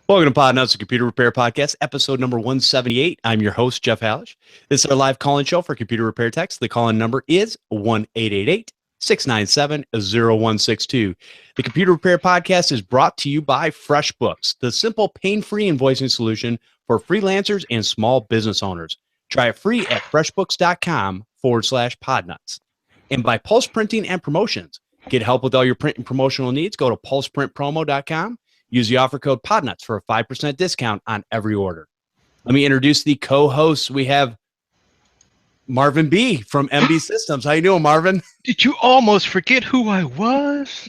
Welcome to Podnutz, the Computer Repair Podcast, episode number 178. I'm your host, Jeff Halash. This is our live call-in show for computer repair techs. The call-in number is 1-888-697-0162. The Computer Repair Podcast is brought to you by Freshbooks, the simple, pain-free invoicing solution for freelancers and small business owners. Try it free at freshbooks.com/podnuts. And by Pulse Printing and Promotions. Get help with all your print and promotional needs. Go to pulseprintpromo.com. Use the offer code Podnutz for a 5% discount on every order. Let me introduce the co-hosts. We have Marvin Bee from MB Systems. How you doing, Marvin? Did you almost forget who I was?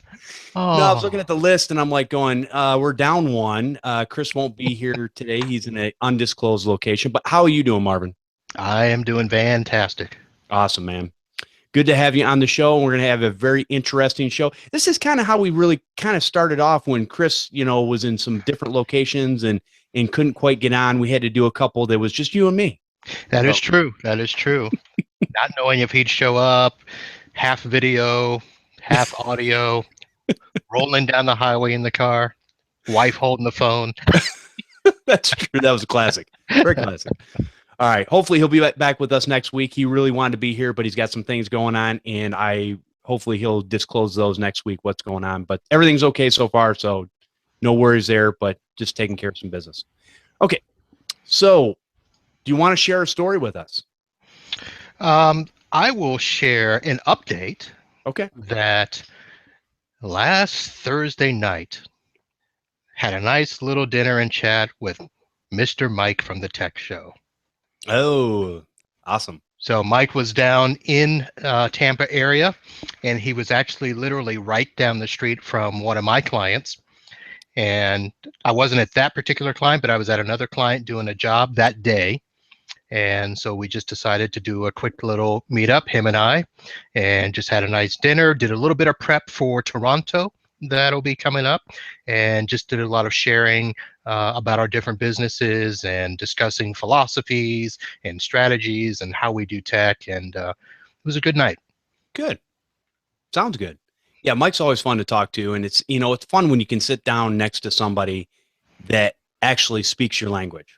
Oh. No, I was looking at the list and I'm like going, we're down one. Chris won't be here today. He's in an undisclosed location. But how are you doing, Marvin? I am doing fantastic. Awesome, man. Good to have you on the show. We're going to have a very interesting show. This is kind of how we really kind of started off when Chris, was in some different locations and couldn't quite get on. We had to do a couple that was just you and me. That is true. That is true. Not knowing if he'd show up, half video, half audio, rolling down the highway in the car, wife holding the phone. That's true. That was a classic. Very classic. All right. Hopefully he'll be back with us next week. He really wanted to be here, but he's got some things going on, and hopefully he'll disclose those next week, what's going on. But everything's okay so far, so no worries there, but just taking care of some business. Okay. So do you want to share a story with us? I will share an update. Okay. That last Thursday night had a nice little dinner and chat with Mr. Mike from the Tech Show. Oh, awesome. So Mike was down in Tampa area, and he was actually literally right down the street from one of my clients. And I wasn't at that particular client, but I was at another client doing a job that day. And so we just decided to do a quick little meetup, him and I, and just had a nice dinner, did a little bit of prep for Toronto that'll be coming up, and just did a lot of sharing about our different businesses and discussing philosophies and strategies and how we do tech. And it was a good night. Good. Sounds good. Yeah, Mike's always fun to talk to, and it's fun when you can sit down next to somebody that actually speaks your language.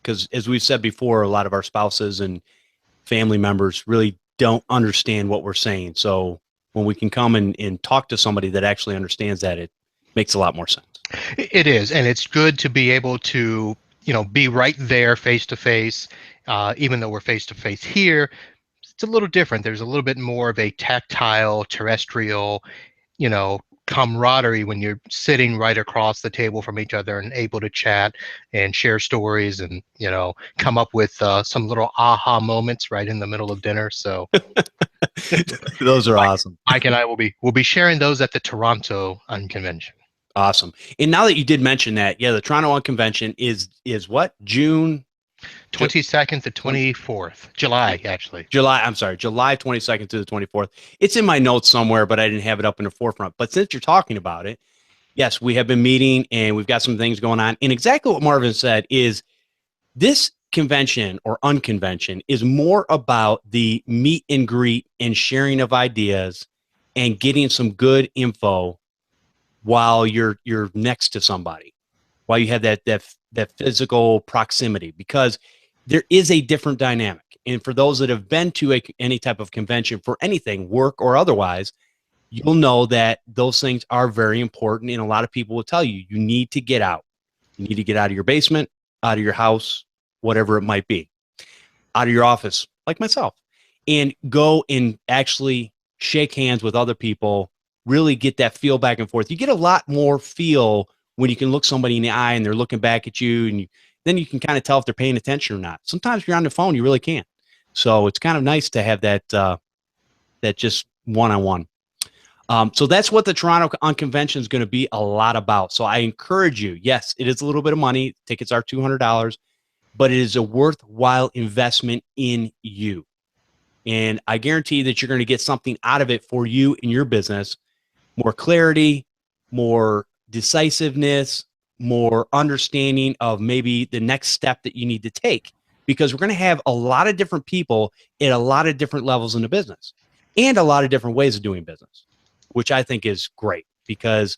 Because as we've said before, a lot of our spouses and family members really don't understand what we're saying. So when we can come and talk to somebody that actually understands that, it makes a lot more sense. It is, and it's good to be able to, be right there face to face. Even though we're face to face here, it's a little different. There's a little bit more of a tactile, terrestrial, camaraderie when you're sitting right across the table from each other and able to chat and share stories and, come up with some little aha moments right in the middle of dinner. So those are awesome. Mike and I will be sharing those at the Toronto Unconvention. Awesome. And now that you did mention that, yeah, the Toronto Unconvention is what? June 22nd to 24th. July 22nd to the 24th. It's in my notes somewhere, but I didn't have it up in the forefront. But since you're talking about it, yes, we have been meeting and we've got some things going on. And exactly what Marvin said is this convention or unconvention is more about the meet and greet and sharing of ideas and getting some good info while you're next to somebody, while you have that physical proximity, because there is a different dynamic. And for those that have been to any type of convention for anything, work or otherwise, you'll know that those things are very important. And a lot of people will tell you, you need to get out. You need to get out of your basement, out of your house, whatever it might be, out of your office, like myself, and go and actually shake hands with other people, really get that feel back and forth. You get a lot more feel when you can look somebody in the eye and they're looking back at you, and then you can kind of tell if they're paying attention or not. Sometimes if you're on the phone, you really can't. So it's kind of nice to have that just one-on-one. So that's what the Toronto Unconvention is going to be a lot about. So I encourage you, yes, it is a little bit of money. Tickets are $200, but it is a worthwhile investment in you. And I guarantee that you're going to get something out of it for you in your business, more clarity, more decisiveness, more understanding of maybe the next step that you need to take, because we're going to have a lot of different people at a lot of different levels in the business and a lot of different ways of doing business, which I think is great because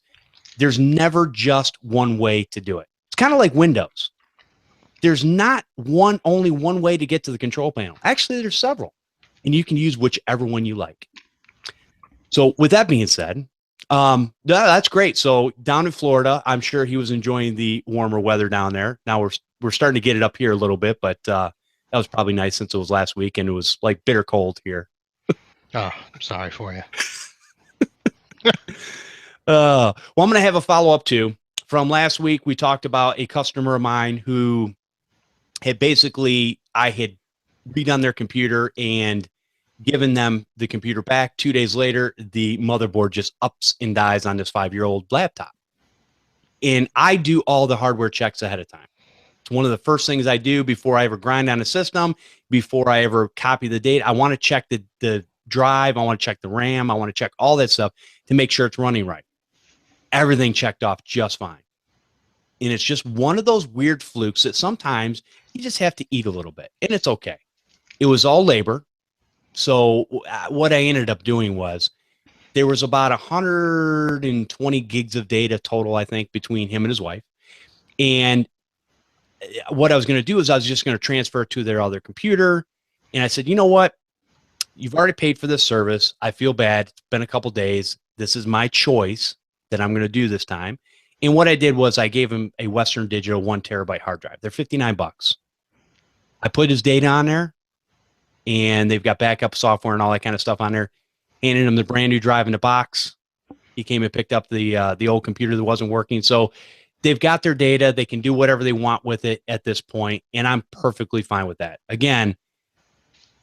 there's never just one way to do it. It's kind of like Windows. There's not only one way to get to the control panel. Actually, there's several, and you can use whichever one you like. So with that being said, that's great. So down in Florida, I'm sure he was enjoying the warmer weather down there. Now we're starting to get it up here a little bit, but that was probably nice since it was last week and it was like bitter cold here. Oh, I'm sorry for you. Well, I'm going to have a follow-up too. From last week, we talked about a customer of mine who had I had redone their computer and given them the computer back. 2 days later, the motherboard just ups and dies on this 5-year-old laptop. And I do all the hardware checks ahead of time. It's one of the first things I do before I ever grind on a system, before I ever copy the data. I want to check the drive. I want to check the RAM. I want to check all that stuff to make sure it's running right. Everything checked off just fine. And it's just one of those weird flukes that sometimes you just have to eat a little bit, and it's okay. It was all labor. So what I ended up doing was there was about 120 gigs of data total, I think, between him and his wife. And what I was going to do is I was just going to transfer it to their other computer. And I said, you know what? You've already paid for this service. I feel bad. It's been a couple days. This is my choice that I'm going to do this time. And what I did was I gave him a Western Digital 1 terabyte hard drive. They're $59. I put his data on there, and they've got backup software and all that kind of stuff on there. Handed him the brand new drive in the box. He came and picked up the old computer that wasn't working. So they've got their data. They can do whatever they want with it at this point, and I'm perfectly fine with that. Again,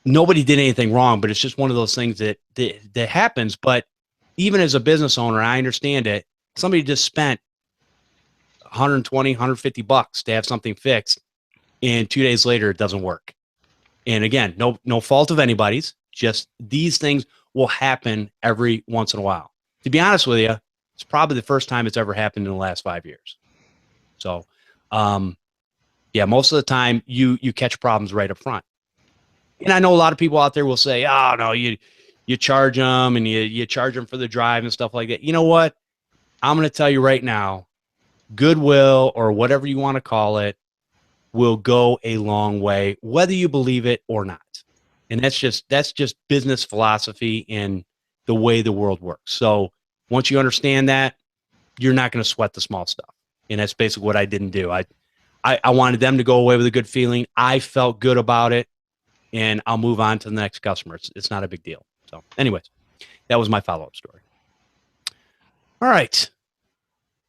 nobody did anything wrong, but it's just one of those things that happens. But even as a business owner, I understand it. Somebody just spent 120, 150 bucks to have something fixed, and 2 days later it doesn't work. And again, no fault of anybody's. Just these things will happen every once in a while. To be honest with you, it's probably the first time it's ever happened in the last 5 years. So, yeah, most of the time you catch problems right up front. And I know a lot of people out there will say, "Oh no, you charge them and you charge them for the drive and stuff like that." You know what? I'm going to tell you right now, Goodwill or whatever you want to call it will go a long way, whether you believe it or not. And that's just business philosophy and the way the world works. So once you understand that, you're not going to sweat the small stuff. And that's basically what I didn't do. I wanted them to go away with a good feeling. I felt good about it, and I'll move on to the next customer. It's not a big deal. So anyways, that was my follow-up story. All right.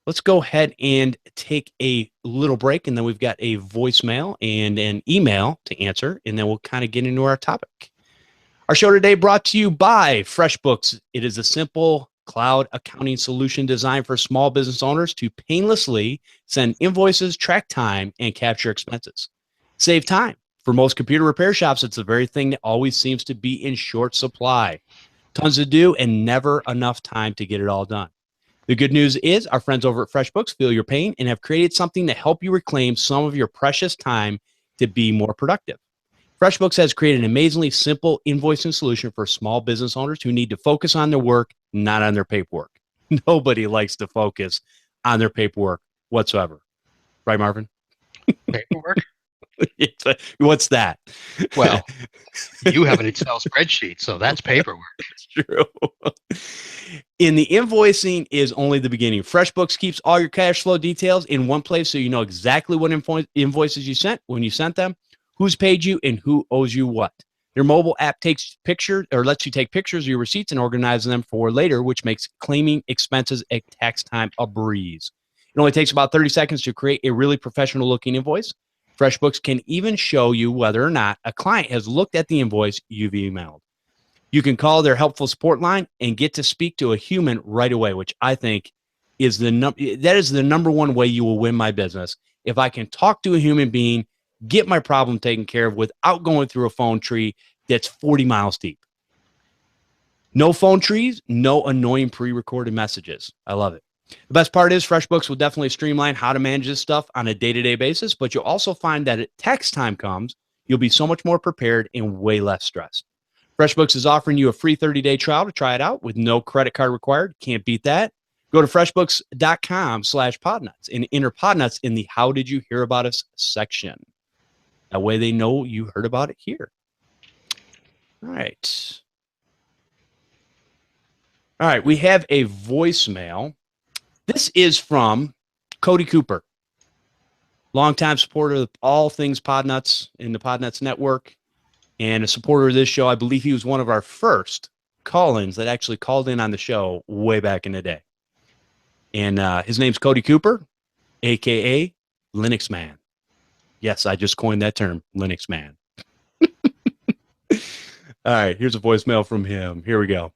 Let's go ahead and take a little break, and then we've got a voicemail and an email to answer, and then we'll kind of get into our topic. Our show today brought to you by Freshbooks. It is a simple cloud accounting solution designed for small business owners to painlessly send invoices, track time, and capture expenses. Save time. For most computer repair shops, it's the very thing that always seems to be in short supply. Tons to do and never enough time to get it all done. The good news is our friends over at FreshBooks feel your pain and have created something to help you reclaim some of your precious time to be more productive. FreshBooks has created an amazingly simple invoicing solution for small business owners who need to focus on their work, not on their paperwork. Nobody likes to focus on their paperwork whatsoever. Right, Marvin? Paperwork? What's that? Well, you have an Excel spreadsheet, so that's paperwork. It's true. And the invoicing is only the beginning. FreshBooks keeps all your cash flow details in one place so you know exactly what invoices you sent, when you sent them, who's paid you, and who owes you what. Their mobile app takes pictures or lets you take pictures of your receipts and organize them for later, which makes claiming expenses at tax time a breeze. It only takes about 30 seconds to create a really professional looking invoice. FreshBooks can even show you whether or not a client has looked at the invoice you've emailed. You can call their helpful support line and get to speak to a human right away, which I think is the number one way you will win my business. If I can talk to a human being, get my problem taken care of without going through a phone tree that's 40 miles deep. No phone trees, no annoying pre-recorded messages. I love it. The best part is FreshBooks will definitely streamline how to manage this stuff on a day-to-day basis, but you'll also find that at tax time comes, you'll be so much more prepared and way less stressed. FreshBooks is offering you a free 30-day trial to try it out with no credit card required. Can't beat that. Go to freshbooks.com/podnuts and enter Podnutz in the How Did You Hear About Us section. That way they know you heard about it here. All right. All right. We have a voicemail. This is from Cody Cooper, longtime supporter of all things Podnutz in the Podnutz network and a supporter of this show. I believe he was one of our first call-ins that actually called in on the show way back in the day. And his name's Cody Cooper, a.k.a. Linux Man. Yes, I just coined that term, Linux Man. All right, here's a voicemail from him. Here we go.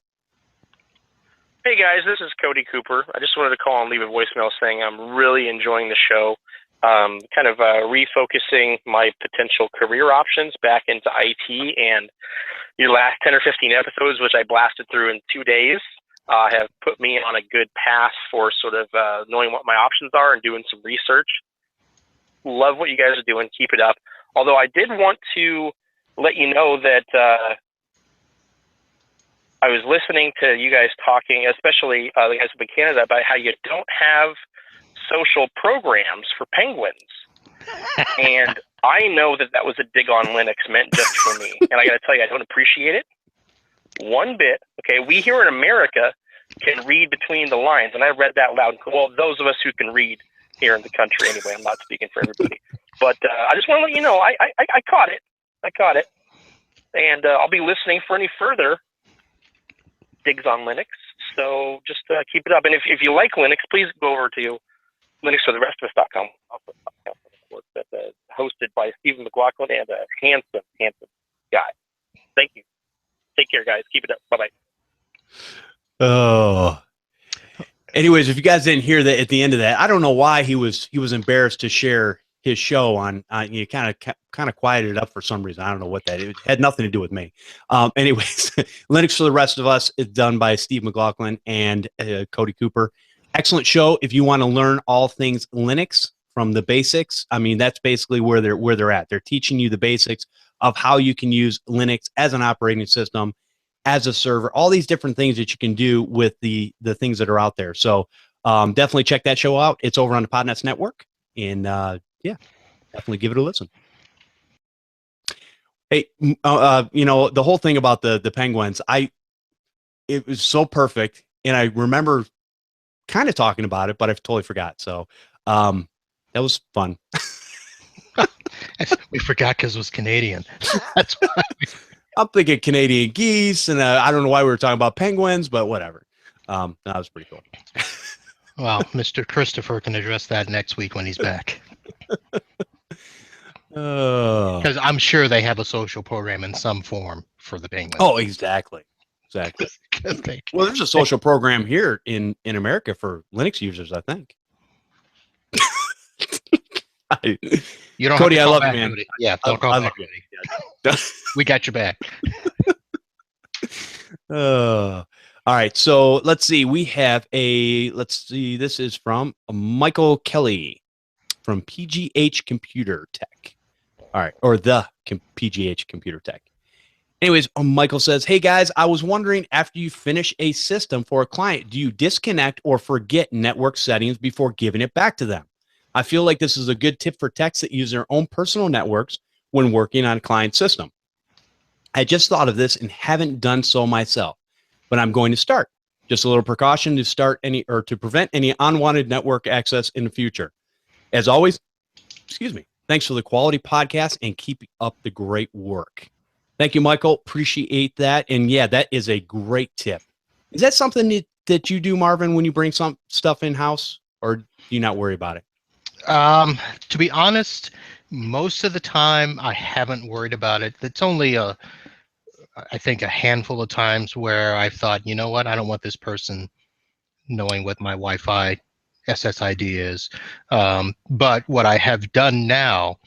Hey, guys, this is Cody Cooper. I just wanted to call and leave a voicemail saying I'm really enjoying the show, kind of refocusing my potential career options back into IT, and your last 10 or 15 episodes, which I blasted through in 2 days, have put me on a good path for sort of knowing what my options are and doing some research. Love what you guys are doing. Keep it up. Although I did want to let you know that I was listening to you guys talking, especially the guys up in Canada, about how you don't have social programs for penguins. And I know that that was a dig on Linux meant just for me. And I got to tell you, I don't appreciate it one bit. Okay, we here in America can read between the lines. And I read that loud. Well, those of us who can read here in the country anyway, I'm not speaking for everybody. But I just want to let you know, I caught it. I caught it. And I'll be listening for any further digs on Linux. So just keep it up. And if you like Linux, please go over to linuxfortherestofus.com. That's hosted by Stephen McLaughlin and a handsome guy. Thank you. Take care, guys. Keep it up. Bye-bye. Oh. Anyways, if you guys didn't hear that at the end of that, I don't know why he was embarrassed to share his show on you kind of quieted it up for some reason. I don't know what that is. It had nothing to do with me. Anyways, Linux for the Rest of Us is done by Steve McLaughlin and Cody Cooper. Excellent show. If you want to learn all things Linux from the basics, I mean, that's basically where they're at. They're teaching you the basics of how you can use Linux as an operating system, as a server, all these different things that you can do with the things that are out there. So definitely check that show out. It's over on the Podnutz Network. And yeah, definitely give it a listen. Hey, the whole thing about the penguins, it was so perfect. And I remember kind of talking about it, but I totally forgot. So that was fun. We forgot because it was Canadian. That's why. I'm thinking Canadian geese, and I don't know why we were talking about penguins, but whatever. That was pretty cool. Well, Mr. Christopher can address that next week when he's back. Because I'm sure they have a social program in some form for the penguins. Oh, exactly. Well, there's a social program here in America for Linux users, I think. You don't Cody, have to I love back, you, man. Cody. Yeah, don't call back, Cody. We got your back. All right, so let's see. We have this is from Michael Kelly from PGH Computer Tech. All right, or the PGH Computer Tech. Anyways, Michael says, hey guys, I was wondering, after you finish a system for a client, do you disconnect or forget network settings before giving it back to them? I feel like this is a good tip for techs that use their own personal networks when working on a client system. I just thought of this and haven't done so myself, but I'm going to start. Just a little precaution to prevent any unwanted network access in the future. As always, thanks for the quality podcast and keep up the great work. Thank you, Michael. Appreciate that. And yeah, that is a great tip. Is that something that you do, Marvin, when you bring some stuff in-house, or do you not worry about it? To be honest, most of the time I haven't worried about it. It's only I think a handful of times where I thought, you know what, I don't want this person knowing what my Wi-Fi SSID is. But what I have done now,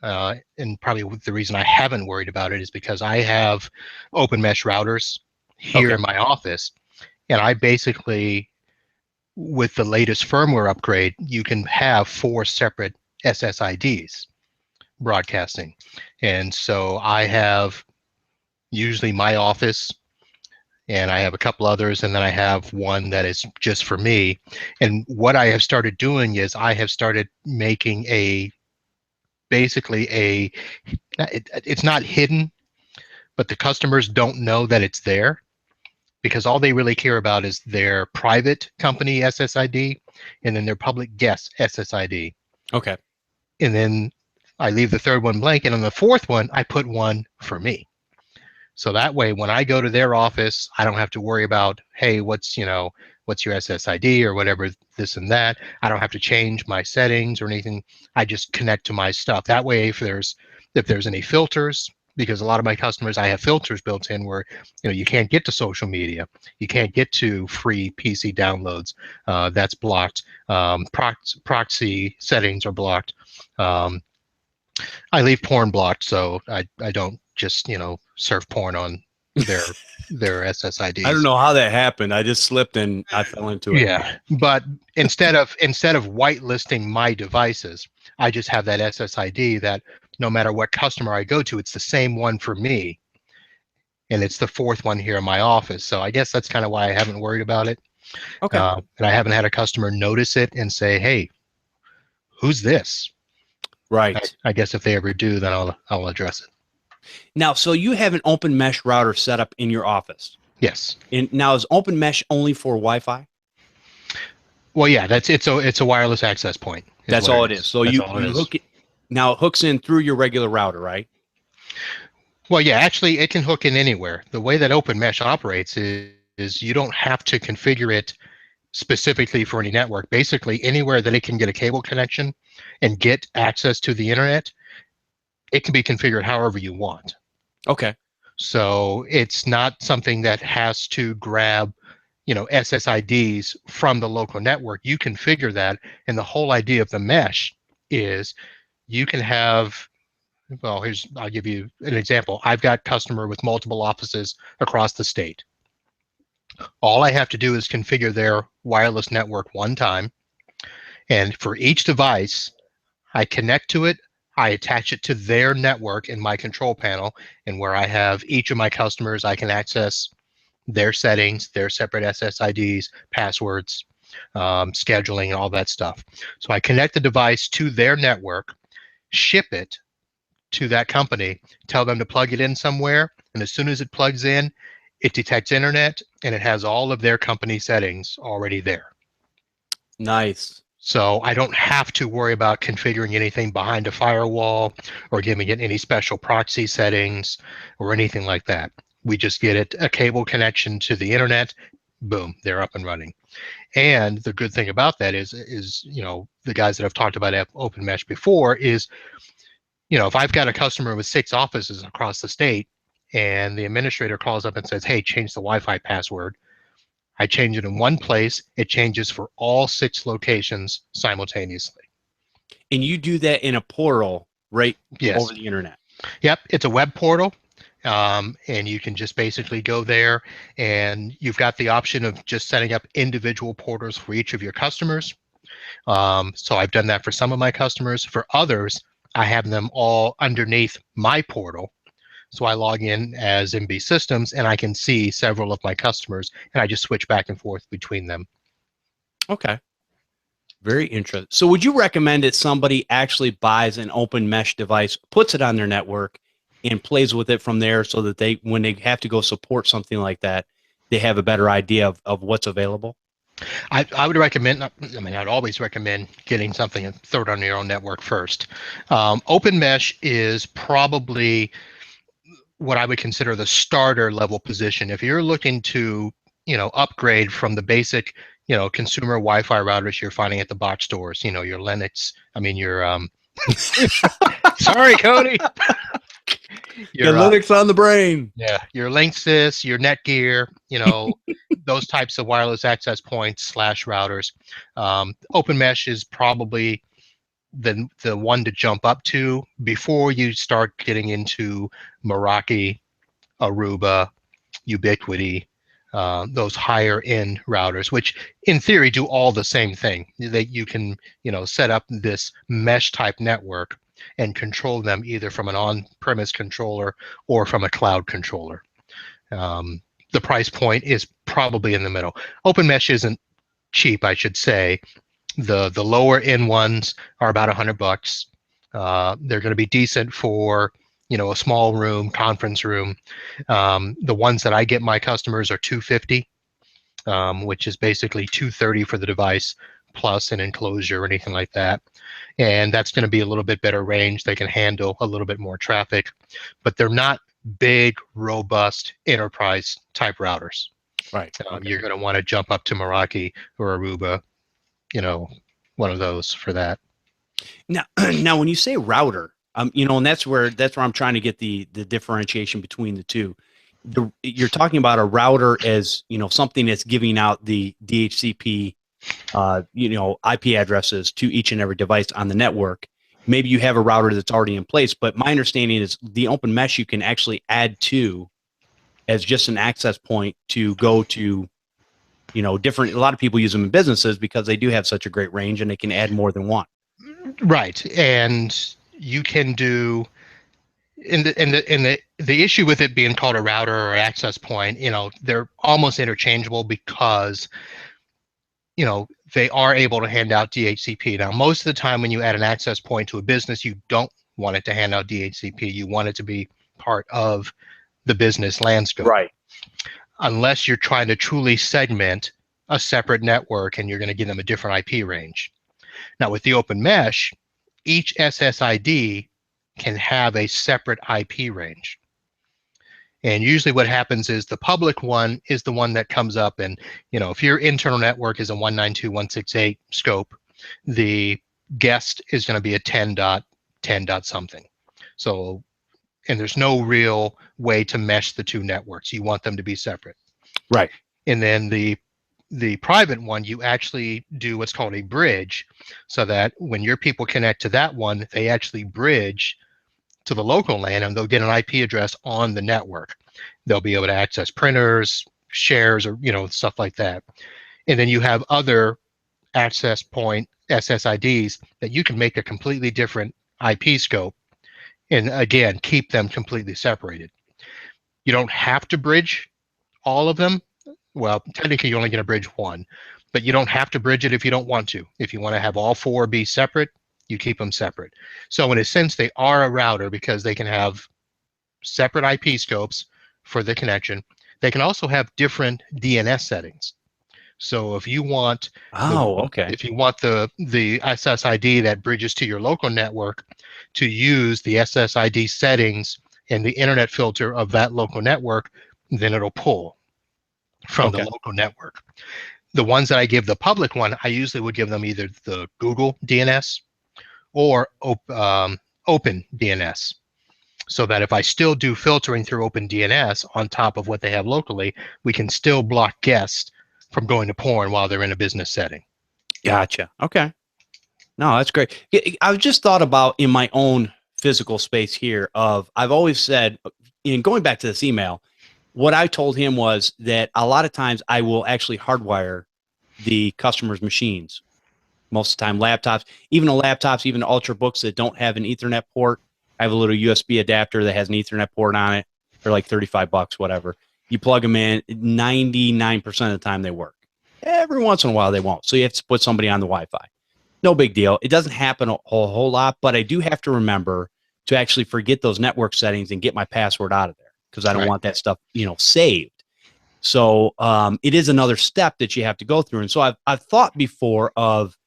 and probably the reason I haven't worried about it, is because I have open mesh routers here in my office, and I basically, with the latest firmware upgrade, you can have 4 separate SSIDs broadcasting. And so I have usually my office and I have a couple others, and then I have one that is just for me. And what I have started doing is I have started making basically it's not hidden, but the customers don't know that it's there, because all they really care about is their private company SSID and then their public guest SSID. Okay. And then I leave the third one blank, and on the fourth one, I put one for me. So that way, when I go to their office, I don't have to worry about, hey, what's your SSID or whatever, this and that. I don't have to change my settings or anything. I just connect to my stuff. That way, if there's any filters, because a lot of my customers, I have filters built in where you can't get to social media, you can't get to free PC downloads. That's blocked. Proxy settings are blocked. I leave porn blocked, so I don't just surf porn on their SSIDs. I don't know how that happened. I just slipped and I fell into it. Yeah, but instead of whitelisting my devices, I just have that SSID that no matter what customer I go to, it's the same one for me, and it's the fourth one here in my office. So I guess that's kind of why I haven't worried about it. Okay. And I haven't had a customer notice it and say, "Hey, who's this?" Right. I guess if they ever do, then I'll address it. Now, so you have an open mesh router set up in your office. Yes. And now, is open mesh only for Wi-Fi? Well, yeah, it's a wireless access point. That's all it is. So you hook it. Now it hooks in through your regular router, right? Well, yeah, actually, it can hook in anywhere. The way that open mesh operates is you don't have to configure it specifically for any network. Basically, anywhere that it can get a cable connection and get access to the internet, it can be configured however you want. Okay. So it's not something that has to grab, SSIDs from the local network. You configure that, and the whole idea of the mesh is you can have, well, I'll give you an example. I've got customer with multiple offices across the state. All I have to do is configure their wireless network one time, and for each device, I connect to it, I attach it to their network in my control panel, and where I have each of my customers, I can access their settings, their separate SSIDs, passwords, scheduling, and all that stuff. So I connect the device to their network, ship it to that company, tell them to plug it in somewhere, and as soon as it plugs in, it detects internet, and it has all of their company settings already there. Nice. So I don't have to worry about configuring anything behind a firewall or giving it any special proxy settings or anything like that. We just get it a cable connection to the internet, boom, they're up and running. And the good thing about that is the guys that I've talked about open mesh before is, if I've got a customer with 6 offices across the state and the administrator calls up and says, hey, change the Wi-Fi password, I change it in one place, it changes for all 6 locations simultaneously. And you do that in a portal right Yes. over the internet? Yep, it's a web portal. And you can just basically go there, and you've got the option of just setting up individual portals for each of your customers. So I've done that for some of my customers. For others, I have them all underneath my portal. So I log in as MB Systems, and I can see several of my customers, and I just switch back and forth between them. Okay. Very interesting. So would you recommend that somebody actually buys an open mesh device, puts it on their network, and plays with it from there, so that when they have to go support something like that, they have a better idea of what's available? I would recommend, I'd always recommend getting something and throw it on your own network first. Open mesh is probably what I would consider the starter level position. If you're looking to, upgrade from the basic, consumer Wi-Fi routers you're finding at the box stores, your Linux, sorry, Cody. Your Linux on the brain. Yeah, your Linksys, your Netgear, those types of wireless access points / routers. Open mesh is probably the one to jump up to before you start getting into Meraki, Aruba, Ubiquiti, those higher end routers, which in theory do all the same thing. That you can, set up this mesh type network and control them either from an on-premise controller or from a cloud controller. the price point is probably in the middle. Open mesh isn't cheap, I should say. The lower end ones are about $100. They're going to be decent for, you know, a small room, conference room. The ones that I get my customers are $250, which is basically $230 for the device plus an enclosure or anything like that. And that's going to be a little bit better range. They can handle a little bit more traffic, but they're not big, robust enterprise type routers. Right. Okay. You're going to want to jump up to Meraki or Aruba, you know, one of those for that. Now, when you say router, you know, and that's where I'm trying to get the differentiation between the two. You're talking about a router as, you know, something that's giving out the DHCP, you know, IP addresses to each and every device on the network. Maybe you have a router that's already in place, but my understanding is the open mesh you can actually add to as just an access point to go to, you know, different. A lot of people use them in businesses because they do have such a great range and they can add more than one. Right, and you can do. And the issue with it being called a router or access point, you know, they're almost interchangeable because, you know, they are able to hand out DHCP. Now, most of the time when you add an access point to a business, you don't want it to hand out DHCP. You want it to be part of the business landscape. Right. Unless you're trying to truly segment a separate network and you're going to give them a different IP range. Now, with the open mesh, each SSID can have a separate IP range. And usually what happens is the public one is the one that comes up, and, you know, if your internal network is a 192.168 scope, the guest is going to be a 10.10 something. So, and there's no real way to mesh the two networks. You want them to be separate. Right. And then the private one, you actually do what's called a bridge, so that when your people connect to that one, they actually bridge to the local LAN and they'll get an IP address on the network. They'll be able to access printers, shares, or, you know, stuff like that. And then you have other access point SSIDs that you can make a completely different IP scope and, again, keep them completely separated. You don't have to bridge all of them. Well, technically you're only going to bridge one, but you don't have to bridge it if you don't want to. If you want to have all four be separate, you keep them separate. So in a sense, they are a router because they can have separate IP scopes for the connection. They can also have different DNS settings. So if you want, if you want the SSID that bridges to your local network to use the SSID settings and the internet filter of that local network, then it'll pull from the local network. The ones that I give the public one, I usually would give them either the Google DNS or Open DNS, so that if I still do filtering through Open DNS on top of what they have locally, we can still block guests from going to porn while they're in a business setting. Gotcha. Okay. No, that's great. I've just thought about in my own physical space here I've always said, in going back to this email, what I told him was that a lot of times I will actually hardwire the customer's machines. Most of the time, laptops, even Ultrabooks that don't have an Ethernet port, I have a little USB adapter that has an Ethernet port on it for like $35, whatever. You plug them in, 99% of the time they work. Every once in a while they won't. So you have to put somebody on the Wi-Fi. No big deal. It doesn't happen a whole lot, but I do have to remember to actually forget those network settings and get my password out of there because I don't want that stuff, you know, saved. So it is another step that you have to go through. And so I've thought before of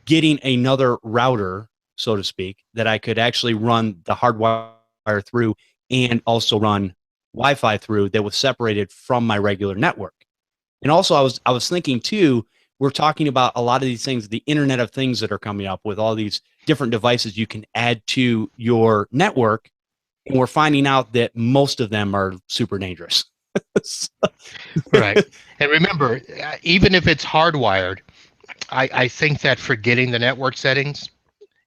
getting another router, so to speak, that I could actually run the hardwire through and also run Wi-Fi through that was separated from my regular network. And also I was thinking too, we're talking about a lot of these things, the Internet of Things that are coming up with all these different devices you can add to your network. And we're finding out that most of them are super dangerous. Right. And remember, even if it's hardwired, I think that forgetting the network settings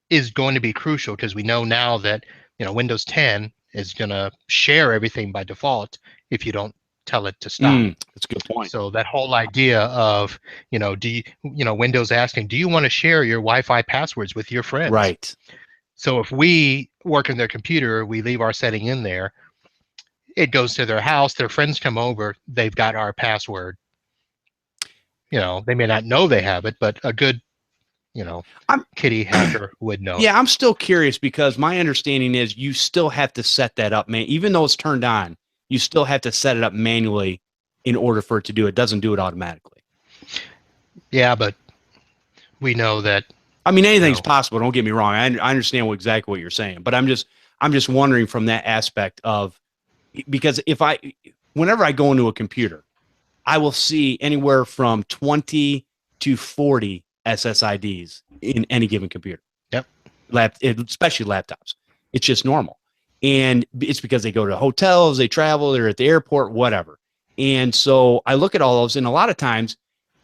is going to be crucial, because we know now that, you know, Windows 10 is going to share everything by default if you don't tell it to stop. That's a good point. So that whole idea of, you know, Windows asking, do you want to share your Wi-Fi passwords with your friends? Right. So if we work in their computer, we leave our setting in there, it goes to their house. Their friends come over. They've got our password. They may not know they have it, but a good, kitty hacker would know. Yeah, I'm still curious because my understanding is you still have to set that up, man. Even though it's turned on, you still have to set it up manually in order for it to do it. It doesn't do it automatically. Yeah, but we know that. I mean, anything's possible. Don't get me wrong. I understand exactly what you're saying, but I'm just wondering from that aspect of, because whenever I go into a computer, I will see anywhere from 20 to 40 SSIDs in any given computer. Yep. Especially laptops. It's just normal. And it's because they go to hotels, they travel, they're at the airport, whatever. And so I look at all those, and a lot of times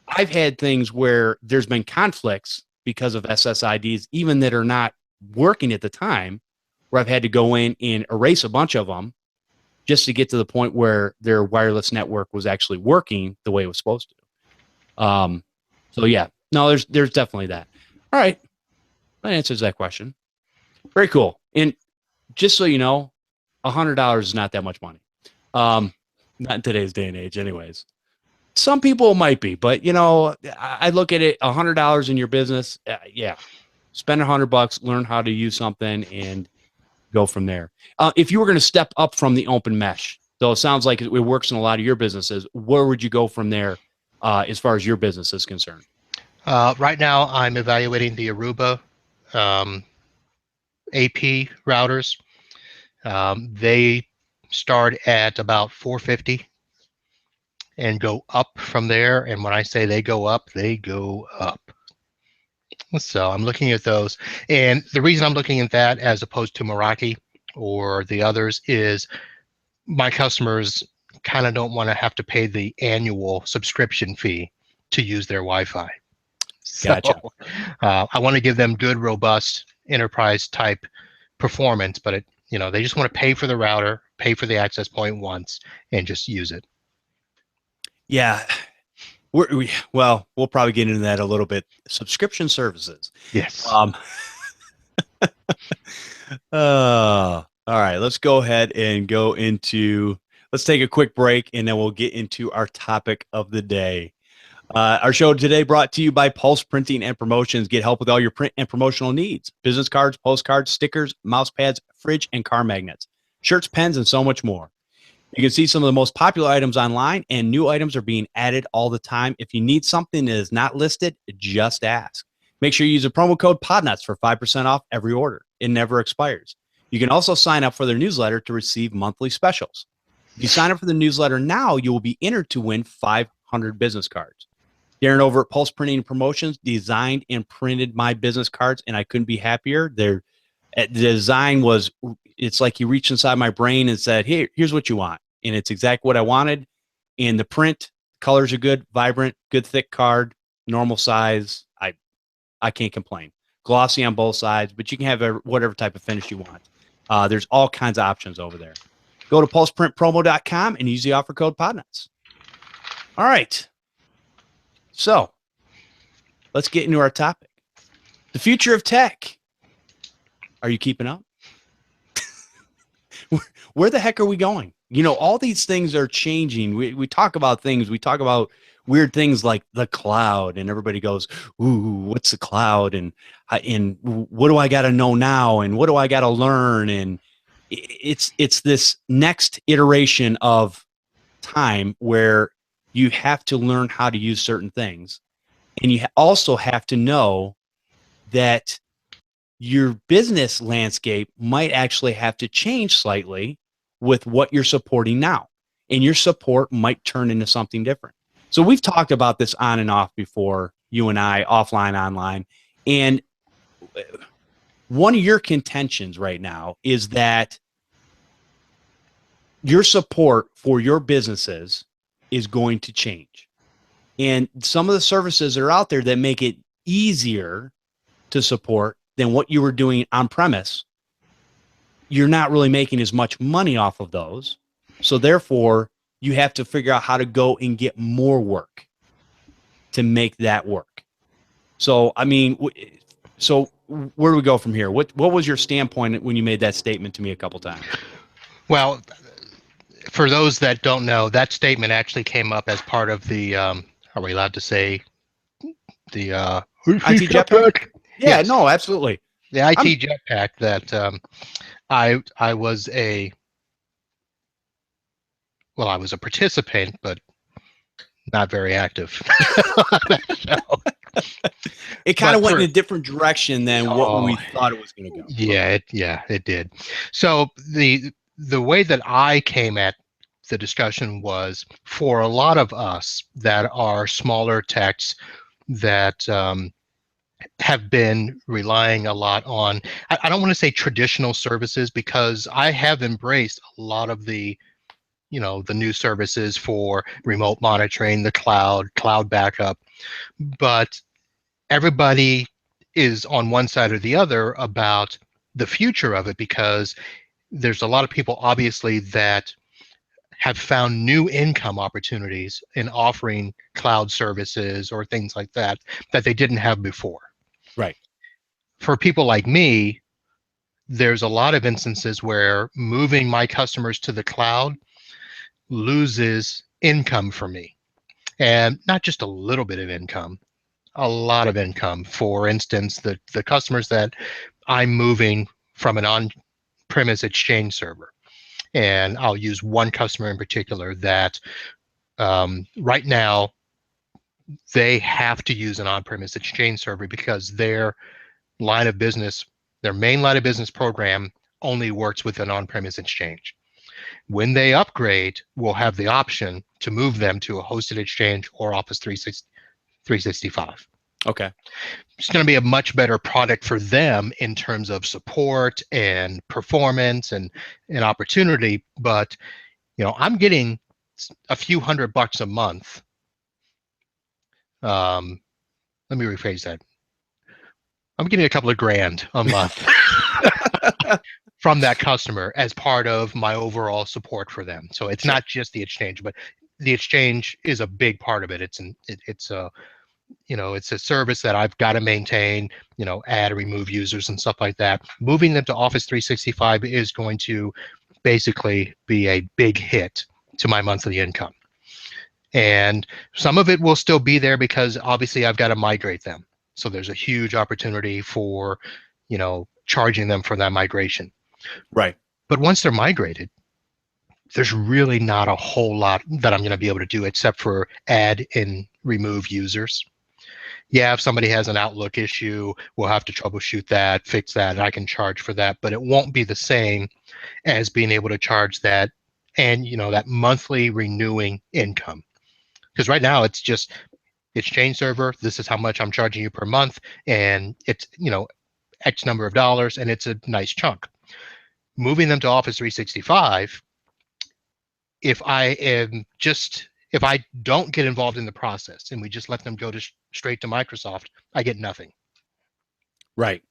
I've had things where there's been conflicts because of SSIDs, even that are not working at the time, where I've had to go in and erase a bunch of them just to get to the point where their wireless network was actually working the way it was supposed to. So yeah, no, there's definitely that. All right. That answers that question. Very cool. And just so you know, $100 is not that much money. Not in today's day and age anyways. Some people might be, but I look at it, $100 in your business. Yeah. Spend $100, learn how to use something, and go from there. If you were going to step up from the open mesh, though it sounds like it works in a lot of your businesses, where would you go from there as far as your business is concerned? Right now, I'm evaluating the Aruba AP routers. They start at about 450 and go up from there. And when I say they go up, they go up. So I'm looking at those. And the reason I'm looking at that as opposed to Meraki or the others is my customers kind of don't want to have to pay the annual subscription fee to use their Wi-Fi. Gotcha. So, I want to give them good, robust enterprise type performance, but they just want to pay for the router, pay for the access point once, and just use it. Yeah. We'll probably get into that a little bit. Subscription services. Yes. All right. Let's go ahead and let's take a quick break, and then we'll get into our topic of the day. Our show today brought to you by Pulse Printing and Promotions. Get help with all your print and promotional needs. Business cards, postcards, stickers, mouse pads, fridge and car magnets, shirts, pens, and so much more. You can see some of the most popular items online, and new items are being added all the time. If you need something that is not listed, just ask. Make sure you use the promo code Podnutz for 5% off every order. It never expires. You can also sign up for their newsletter to receive monthly specials. If you sign up for the newsletter now, you will be entered to win 500 business cards. Darren over at Pulse Printing and Promotions designed and printed my business cards, and I couldn't be happier. The design was, it's like he reached inside my brain and said, hey, here's what you want. And it's exactly what I wanted. And the print, colors are good, vibrant, good thick card, normal size. I can't complain. Glossy on both sides, but you can have whatever type of finish you want. There's all kinds of options over there. Go to pulseprintpromo.com and use the offer code Podnutz. All right. So let's get into our topic. The future of tech. Are you keeping up? Where the heck are we going? All these things are changing. We talk about things. We talk about weird things like the cloud, and everybody goes, ooh, what's the cloud? And what do I got to know now? And what do I got to learn? And it's this next iteration of time where you have to learn how to use certain things. And you also have to know that your business landscape might actually have to change slightly with what you're supporting now. And your support might turn into something different. So we've talked about this on and off before, you and I, offline, online. And one of your contentions right now is that your support for your businesses is going to change. And some of the services that are out there that make it easier to support than what you were doing on premise, you're not really making as much money off of those. So therefore, you have to figure out how to go and get more work to make that work. So, I mean, so where do we go from here? What was your standpoint when you made that statement to me a couple times? Well, for those that don't know, that statement actually came up as part of the, are we allowed to say the IT jetpack? Yeah, Yes. no, absolutely. The IT jetpack that I was a, well, I was a participant, but not very active on that show. It kind of But went in a different direction than what we thought it was going to go. Yeah, it did. So the way that I came at the discussion was for a lot of us that are smaller techs that have been relying a lot on, I don't want to say traditional services, because I have embraced a lot of the, the new services for remote monitoring, the cloud backup, but everybody is on one side or the other about the future of it, because there's a lot of people obviously that have found new income opportunities in offering cloud services or things like that that they didn't have before. Right. For people like me, there's a lot of instances where moving my customers to the cloud loses income for me. And not just a little bit of income, a lot of income. For instance, the customers that I'm moving from an on-premise Exchange server, and I'll use one customer in particular that right now they have to use an on-premise Exchange server because their line of business, their main line of business program only works with an on-premise Exchange. When they upgrade, we'll have the option to move them to a hosted Exchange or Office 365. Okay. It's going to be a much better product for them in terms of support and performance and opportunity. But, I'm getting a few $100 a month. Let me rephrase that. I'm getting a couple of grand a month from that customer as part of my overall support for them. So it's not just the Exchange, but the Exchange is a big part of it. It's a service that I've got to maintain, add and remove users and stuff like that. Moving them to Office 365 is going to basically be a big hit to my monthly income. And some of it will still be there because obviously I've got to migrate them. So there's a huge opportunity for, charging them for that migration. Right. But once they're migrated, there's really not a whole lot that I'm going to be able to do except for add and remove users. Yeah, if somebody has an Outlook issue, we'll have to troubleshoot that, fix that, and I can charge for that, but it won't be the same as being able to charge that and, that monthly renewing income. Because right now it's just Exchange server, this is how much I'm charging you per month, and it's, X number of dollars, and it's a nice chunk. Moving them to Office 365, if I don't get involved in the process and we just let them go straight to Microsoft, I get nothing. Right.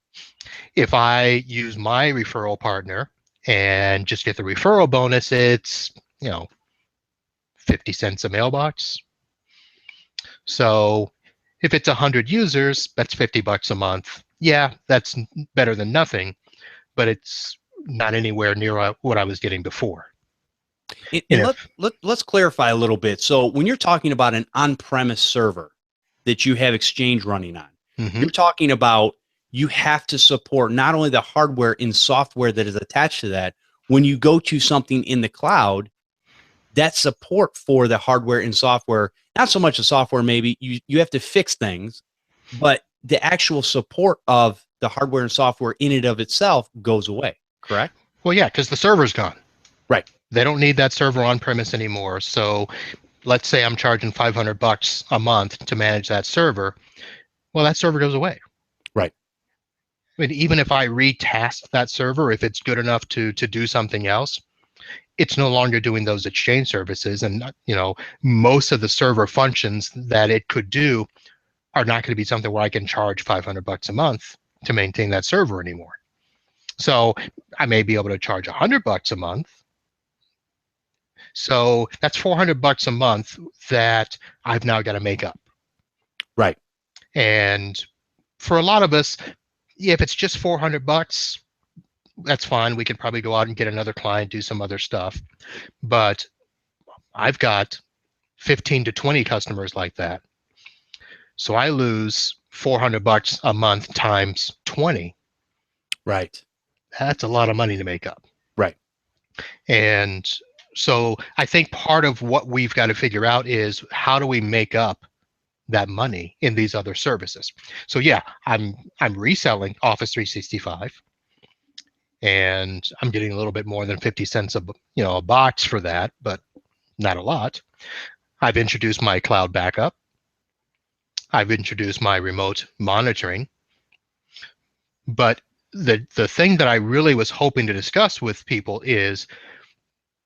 If I use my referral partner and just get the referral bonus, it's, 50 cents a mailbox. So if it's 100 users, that's $50 a month. Yeah, that's better than nothing, but it's not anywhere near what I was getting before. Let's clarify a little bit. So when you're talking about an on-premise server that you have Exchange running on, you're talking about you have to support not only the hardware and software that is attached to that. When you go to something in the cloud, that support for the hardware and software, not so much the software, maybe you have to fix things, but the actual support of the hardware and software in and of itself goes away, correct? Well, yeah, because the server's gone. Right. They don't need that server on premise anymore. So let's say I'm charging $500 a month to manage that server. Well, that server goes away. Right. I mean, even if I retask that server, if it's good enough to do something else, it's no longer doing those Exchange services. And, most of the server functions that it could do are not going to be something where I can charge $500 a month to maintain that server anymore. So I may be able to charge $100 a month. So that's $400 a month that I've now got to make up. Right. And for a lot of us, if it's just $400, that's fine. We could probably go out and get another client, do some other stuff. But I've got 15 to 20 customers like that. So I lose $400 a month times 20. Right. That's a lot of money to make up. Right. And so I think part of what we've got to figure out is how do we make up that money in these other services? So yeah, I'm reselling Office 365, and I'm getting a little bit more than 50 cents a box for that, but not a lot. I've introduced my cloud backup. I've introduced my remote monitoring. But the thing that I really was hoping to discuss with people is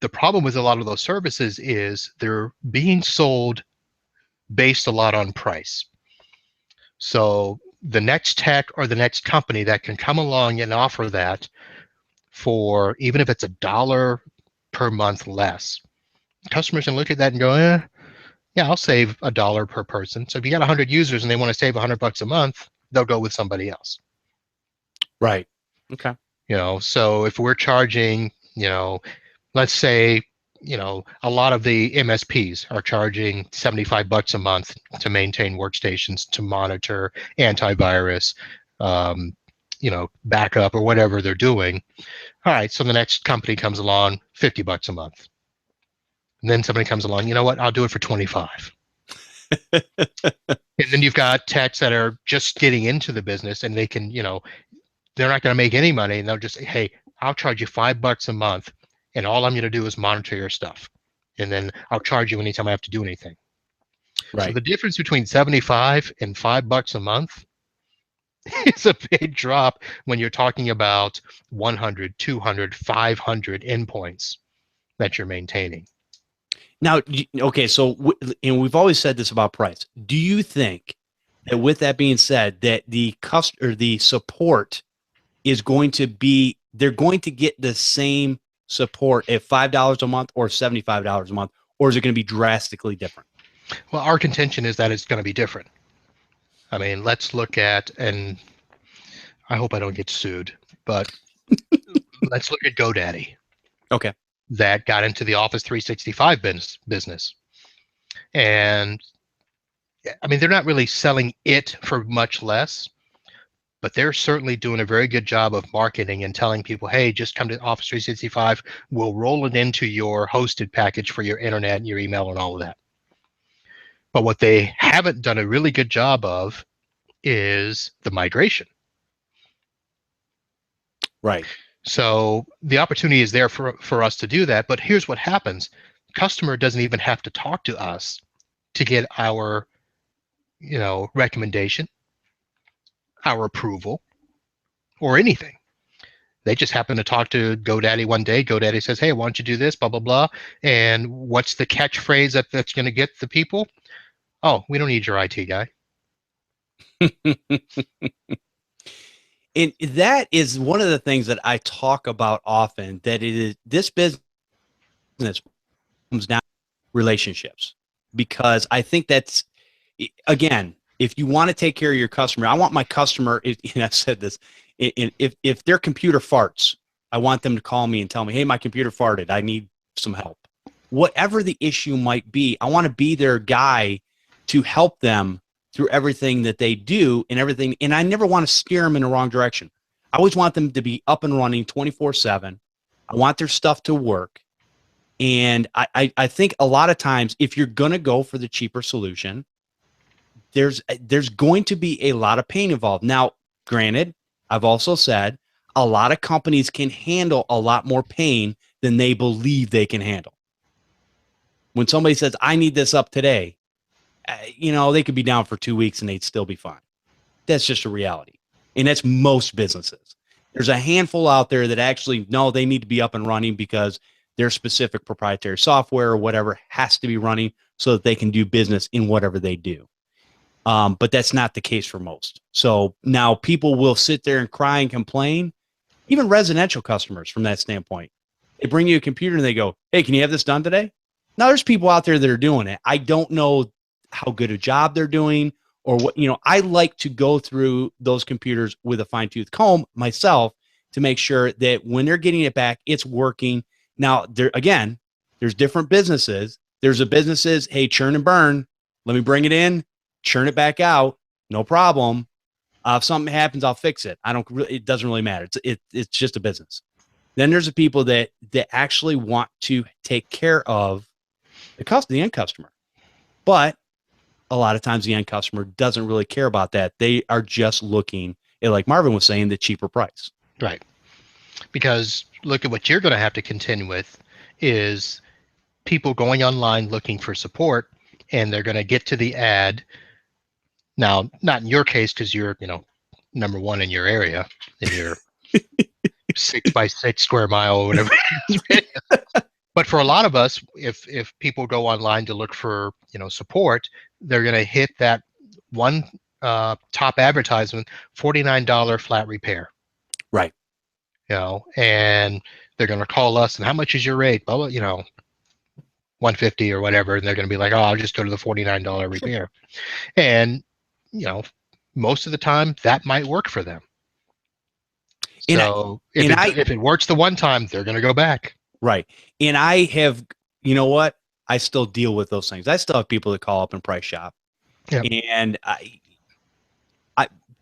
the problem with a lot of those services is they're being sold based a lot on price. So the next tech or the next company that can come along and offer that for, even if it's $1 per month less, customers can look at that and go, yeah, I'll save $1 per person. So if you got 100 users and they want to save $100 a month, they'll go with somebody else. Right. Okay. So if we're charging, let's say, a lot of the MSPs are charging $75 a month to maintain workstations, to monitor antivirus, backup or whatever they're doing. All right, so the next company comes along, $50 a month. And then somebody comes along, you know what, I'll do it for 25. And then you've got techs that are just getting into the business and they can, they're not going to make any money, and they'll just say, hey, I'll charge you $5 a month, and all I'm going to do is monitor your stuff. And then I'll charge you anytime I have to do anything. Right. So the difference between 75 and $5 a month is a big drop when you're talking about 100, 200, 500 endpoints that you're maintaining. Now, okay, so and we've always said this about price. Do you think that, with that being said, that the support is going to be, they're going to get the same support at $5 a month or $75 a month, or is it going to be drastically different? Well, our contention is that it's going to be different. I mean, let's look at, and I hope I don't get sued, but let's look at GoDaddy. Okay. That got into the Office 365 business. And I mean, they're not really selling it for much less, but they're certainly doing a very good job of marketing and telling people, hey, just come to Office 365. We'll roll it into your hosted package for your internet and your email and all of that. But what they haven't done a really good job of is the migration. Right. So the opportunity is there for us to do that. But here's what happens. Customer doesn't even have to talk to us to get our, recommendation, our approval, or anything. They just happen to talk to GoDaddy one day. GoDaddy says, hey, why don't you do this, blah, blah, blah. And what's the catchphrase that's going to get the people? Oh, we don't need your IT guy. And that is one of the things that I talk about often, that it is, this business comes down to relationships, because I think that's, again, if you want to take care of your customer, I want my customer, and I've said this, if their computer farts, I want them to call me and tell me, hey, my computer farted, I need some help. Whatever the issue might be, I want to be their guy to help them through everything that they do and everything. And I never want to steer them in the wrong direction. I always want them to be up and running 24/7. I want their stuff to work. And I think a lot of times, if you're going to go for the cheaper solution, there's going to be a lot of pain involved. Now, granted, I've also said a lot of companies can handle a lot more pain than they believe they can handle. When somebody says, I need this up today, they could be down for 2 weeks and they'd still be fine. That's just a reality. And that's most businesses. There's a handful out there that actually know they need to be up and running because their specific proprietary software or whatever has to be running so that they can do business in whatever they do. But that's not the case for most. So now people will sit there and cry and complain, even residential customers from that standpoint. They bring you a computer and they go, hey, can you have this done today? Now there's people out there that are doing it. I don't know how good a job they're doing or what, I like to go through those computers with a fine-tooth comb myself to make sure that when they're getting it back, it's working. Now, there's different businesses. There's a businesses, hey, churn and burn. Let me bring it in, churn it back out. No problem. If something happens, I'll fix it. It doesn't really matter. It's just a business. Then there's the people that actually want to take care of the end customer. But a lot of times the end customer doesn't really care about that. They are just looking at, like Marvin was saying, the cheaper price. Right. Because look at what you're going to have to contend with is people going online looking for support, and they're going to get to the ad. Now, not in your case, because you're, number one in your area, in your 6x6 square mile or whatever. But for a lot of us, if people go online to look for, support, they're going to hit that one top advertisement, $49 flat repair. Right. And they're going to call us, and how much is your rate? Well, $150 or whatever, and they're going to be like, oh, I'll just go to the $49 repair. And most of the time that might work for them. So if it works the one time, they're going to go back. Right. And I have, I still deal with those things. I still have people that call up and price shop. Yep. And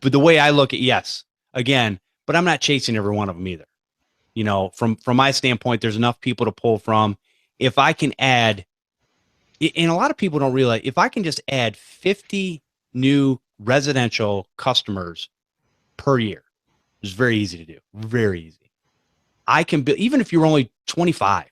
but the way I look at, yes, again, but I'm not chasing every one of them either. From my standpoint, there's enough people to pull from. If I can add, and a lot of people don't realize, if I can just add 50 new residential customers per year, it's very easy to do. Very easy. I can build, even if you're only 25,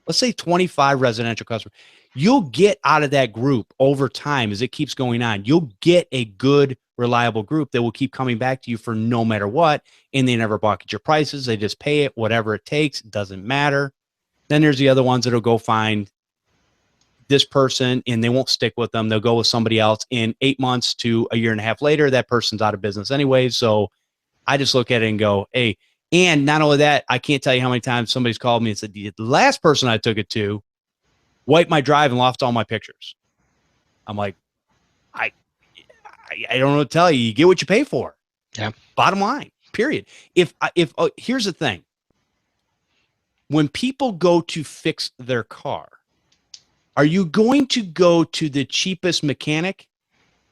let's say 25 residential customers, you'll get out of that group over time as it keeps going on. You'll get a good, reliable group that will keep coming back to you for no matter what. And they never bucket your prices. They just pay it, whatever it takes. It doesn't matter. Then there's the other ones that'll go find this person and they won't stick with them. They'll go with somebody else. In 8 months to a year and a half later, that person's out of business anyway. So I just look at it and go, hey, and not only that, I can't tell you how many times somebody's called me and said, the last person I took it to wiped my drive and lost all my pictures. I'm like, I don't know what to tell you. You get what you pay for. Yeah. Bottom line, period. Here's the thing. When people go to fix their car, are you going to go to the cheapest mechanic?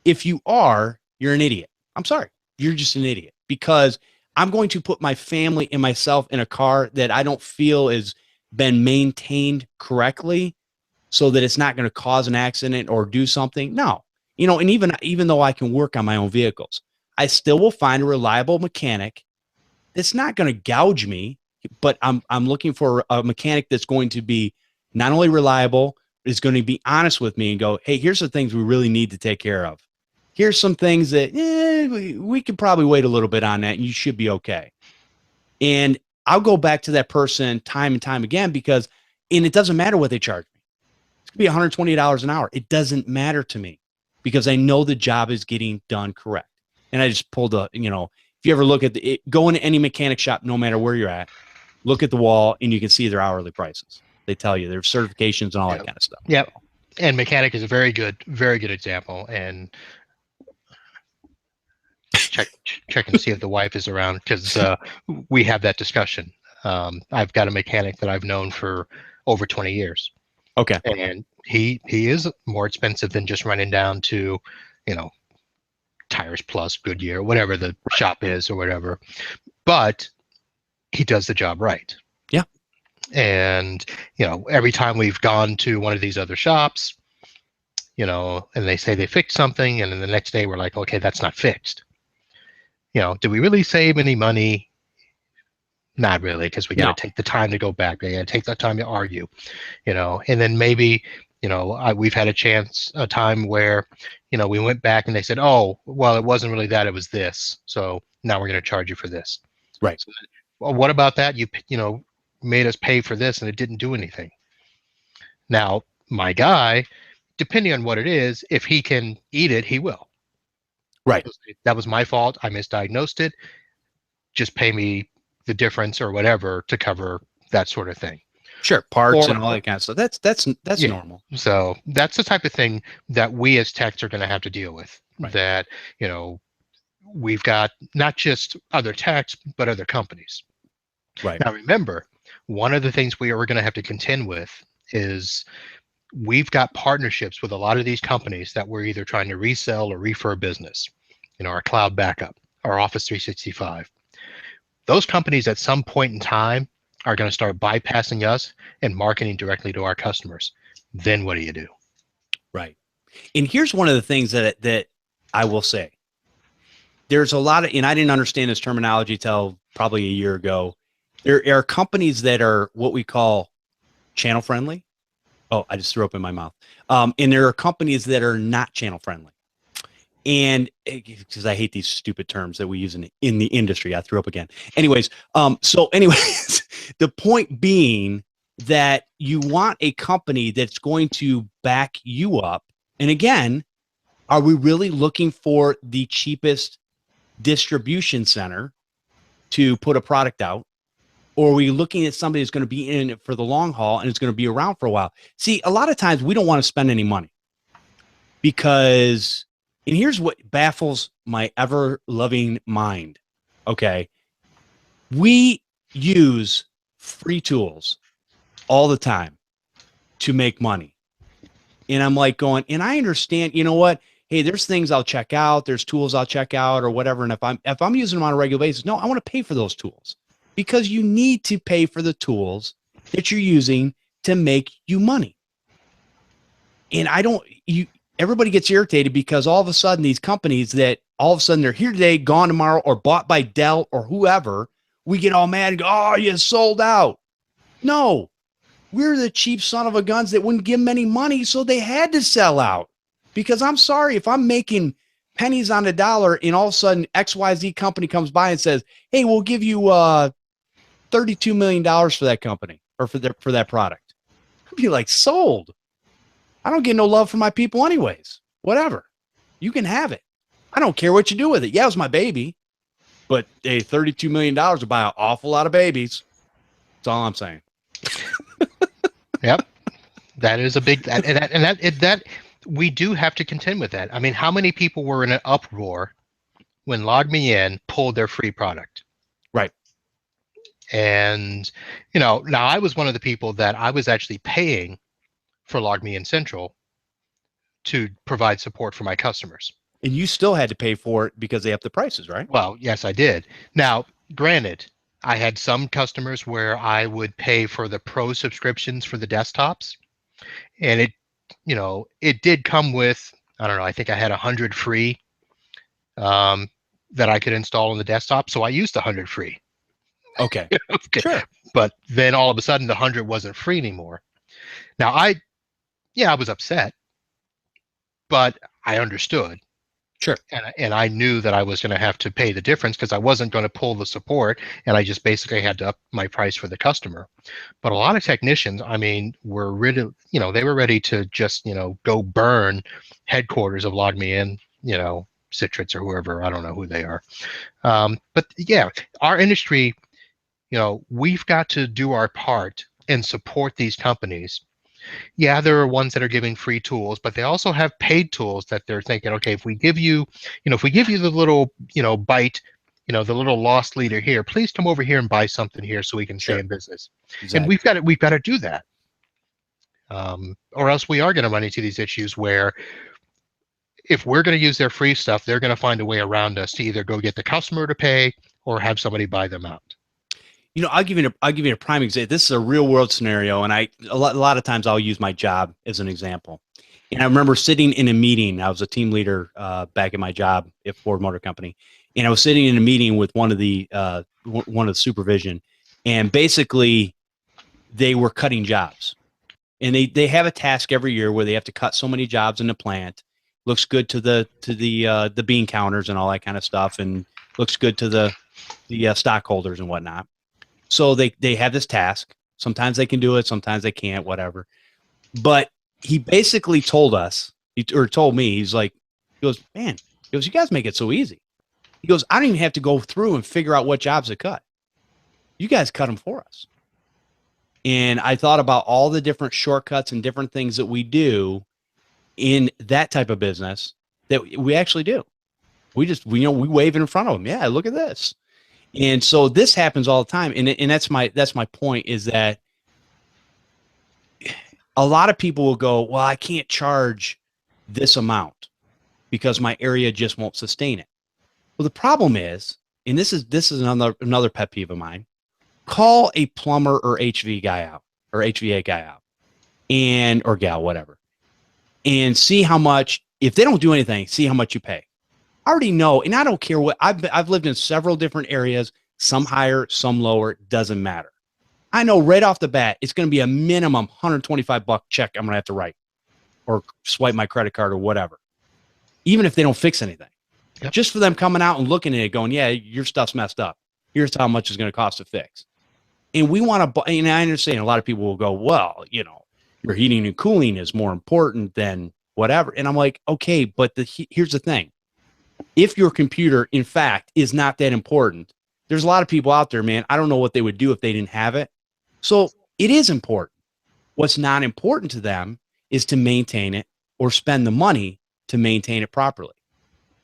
If you are, you're an idiot. I'm sorry. You're just an idiot, because I'm going to put my family and myself in a car that I don't feel has been maintained correctly so that it's not going to cause an accident or do something. No. And even though I can work on my own vehicles, I still will find a reliable mechanic that's not going to gouge me, but I'm looking for a mechanic that's going to be not only reliable, is going to be honest with me and go, hey, here's the things we really need to take care of. Here's some things that we could probably wait a little bit on that, and you should be okay. And I'll go back to that person time and time again, and it doesn't matter what they charge me. It's going to be $120 an hour. It doesn't matter to me, because I know the job is getting done correct. And I just pulled if you ever look at go into any mechanic shop, no matter where you're at, look at the wall and you can see their hourly prices. They tell you their certifications and all that kind of stuff. Yep. And mechanic is a very good example. And check and see if the wife is around, because we have that discussion. I've got a mechanic that I've known for over 20 years. Okay. And he is more expensive than just running down to, Tires Plus, Goodyear, whatever the shop is or whatever. But he does the job right. Yeah. And, every time we've gone to one of these other shops, and they say they fixed something, and then the next day we're like, okay, that's not fixed. Do we really save any money? Not really, because we got to take the time to go back. We got to take the time to argue, and then maybe, we've had a time where, we went back and they said, oh, well, it wasn't really that, it was this. So now we're going to charge you for this. Right. So, well, what about that? You made us pay for this and it didn't do anything. Now, my guy, depending on what it is, if he can eat it, he will. Right. That was my fault. I misdiagnosed it. Just pay me the difference or whatever to cover that sort of thing. Sure, parts and all that kind of stuff. That's normal. So that's the type of thing that we as techs are going to have to deal with. Right. That we've got not just other techs but other companies. Right. Now, remember, one of the things we are going to have to contend with is we've got partnerships with a lot of these companies that we're either trying to resell or refer business. Our cloud backup, our Office 365. Those companies at some point in time are going to start bypassing us and marketing directly to our customers. Then what do you do? Right. And here's one of the things that I will say. There's a lot of, and I didn't understand this terminology till probably a year ago. There are companies that are what we call channel friendly. Oh, I just threw up in my mouth. And there are companies that are not channel friendly. And because I hate these stupid terms that we use in the industry, I threw up again. Anyways, the point being that you want a company that's going to back you up. And again, are we really looking for the cheapest distribution center to put a product out? Or are we looking at somebody that's going to be in it for the long haul and it's going to be around for a while? See, a lot of times we don't want to spend any money because, and here's what baffles my ever loving mind. Okay. We use free tools all the time to make money. And I'm like going, and I understand, you know what? Hey, there's things I'll check out. There's tools I'll check out or whatever. And if I'm using them on a regular basis, no, I want to pay for those tools because you need to pay for the tools that you're using to make you money. And everybody gets irritated because all of a sudden these companies that all of a sudden they're here today, gone tomorrow, or bought by Dell or whoever, we get all mad and go, oh, you sold out. No, we're the cheap son of a guns that wouldn't give them any money. So they had to sell out because I'm sorry, if I'm making pennies on the dollar and all of a sudden XYZ company comes by and says, hey, we'll give you $32 million for that company or for that product. I'd be like, sold. I don't get no love from my people anyways. Whatever. You can have it. I don't care what you do with it. Yeah, it was my baby. But hey, $32 million to buy an awful lot of babies. That's all I'm saying. Yep. That is a big, that we do have to contend with that. I mean, how many people were in an uproar when LogMeIn pulled their free product? Right. And, now I was one of the people that I was actually paying for LogMeIn Central to provide support for my customers. And you still had to pay for it because they upped the prices, right? Well, yes, I did. Now, granted, I had some customers where I would pay for the pro subscriptions for the desktops. And it did come with, I don't know, I think I had 100 free that I could install on the desktop. So I used 100 free. Okay. Okay. Sure. But then all of a sudden the 100 wasn't free anymore. Now I was upset, but I understood. Sure. And I knew that I was going to have to pay the difference because I wasn't going to pull the support, and I just basically had to up my price for the customer. But a lot of technicians, I mean, were really, they were ready to just, go burn headquarters of LogMeIn, Citrix or whoever. I don't know who they are. But yeah, our industry, we've got to do our part and support these companies. Yeah, there are ones that are giving free tools, but they also have paid tools that they're thinking, okay, if we give you the little, bite, the little lost leader here, please come over here and buy something here so we can stay in business. Exactly. And we've got to do that. Or else we are going to run into these issues where if we're going to use their free stuff, they're going to find a way around us to either go get the customer to pay or have somebody buy them out. I'll give you a prime example. This is a real world scenario, and a lot of times I'll use my job as an example. And I remember sitting in a meeting. I was a team leader back at my job at Ford Motor Company, and I was sitting in a meeting with one of the supervision, and basically they were cutting jobs, and they have a task every year where they have to cut so many jobs in the plant. Looks good to the bean counters and all that kind of stuff, and looks good to the stockholders and whatnot. So they have this task. Sometimes they can do it. Sometimes they can't, whatever. But he basically told me, he's like, you guys make it so easy. He goes, I don't even have to go through and figure out what jobs to cut. You guys cut them for us. And I thought about all the different shortcuts and different things that we do in that type of business that we actually do. We wave it in front of them. Yeah, look at this. And so this happens all the time. And that's my point, is that a lot of people will go, well, I can't charge this amount because my area just won't sustain it. Well, the problem is, and this is another pet peeve of mine, call a plumber or HV guy out, or HVA guy out, and or gal, whatever, and see how much, if they don't do anything, see how much you pay. I already know, and I don't care what, I've lived in several different areas, some higher, some lower, doesn't matter. I know right off the bat, it's going to be a minimum $125 check I'm going to have to write or swipe my credit card or whatever, even if they don't fix anything. Yep. Just for them coming out and looking at it going, yeah, your stuff's messed up. Here's how much it's going to cost to fix. And we want to, and I understand a lot of people will go, well, you know, your heating and cooling is more important than whatever. And I'm like, okay, but here's the thing. If your computer, in fact, is not that important, there's a lot of people out there, man, I don't know what they would do if they didn't have it. So it is important. What's not important to them is to maintain it or spend the money to maintain it properly.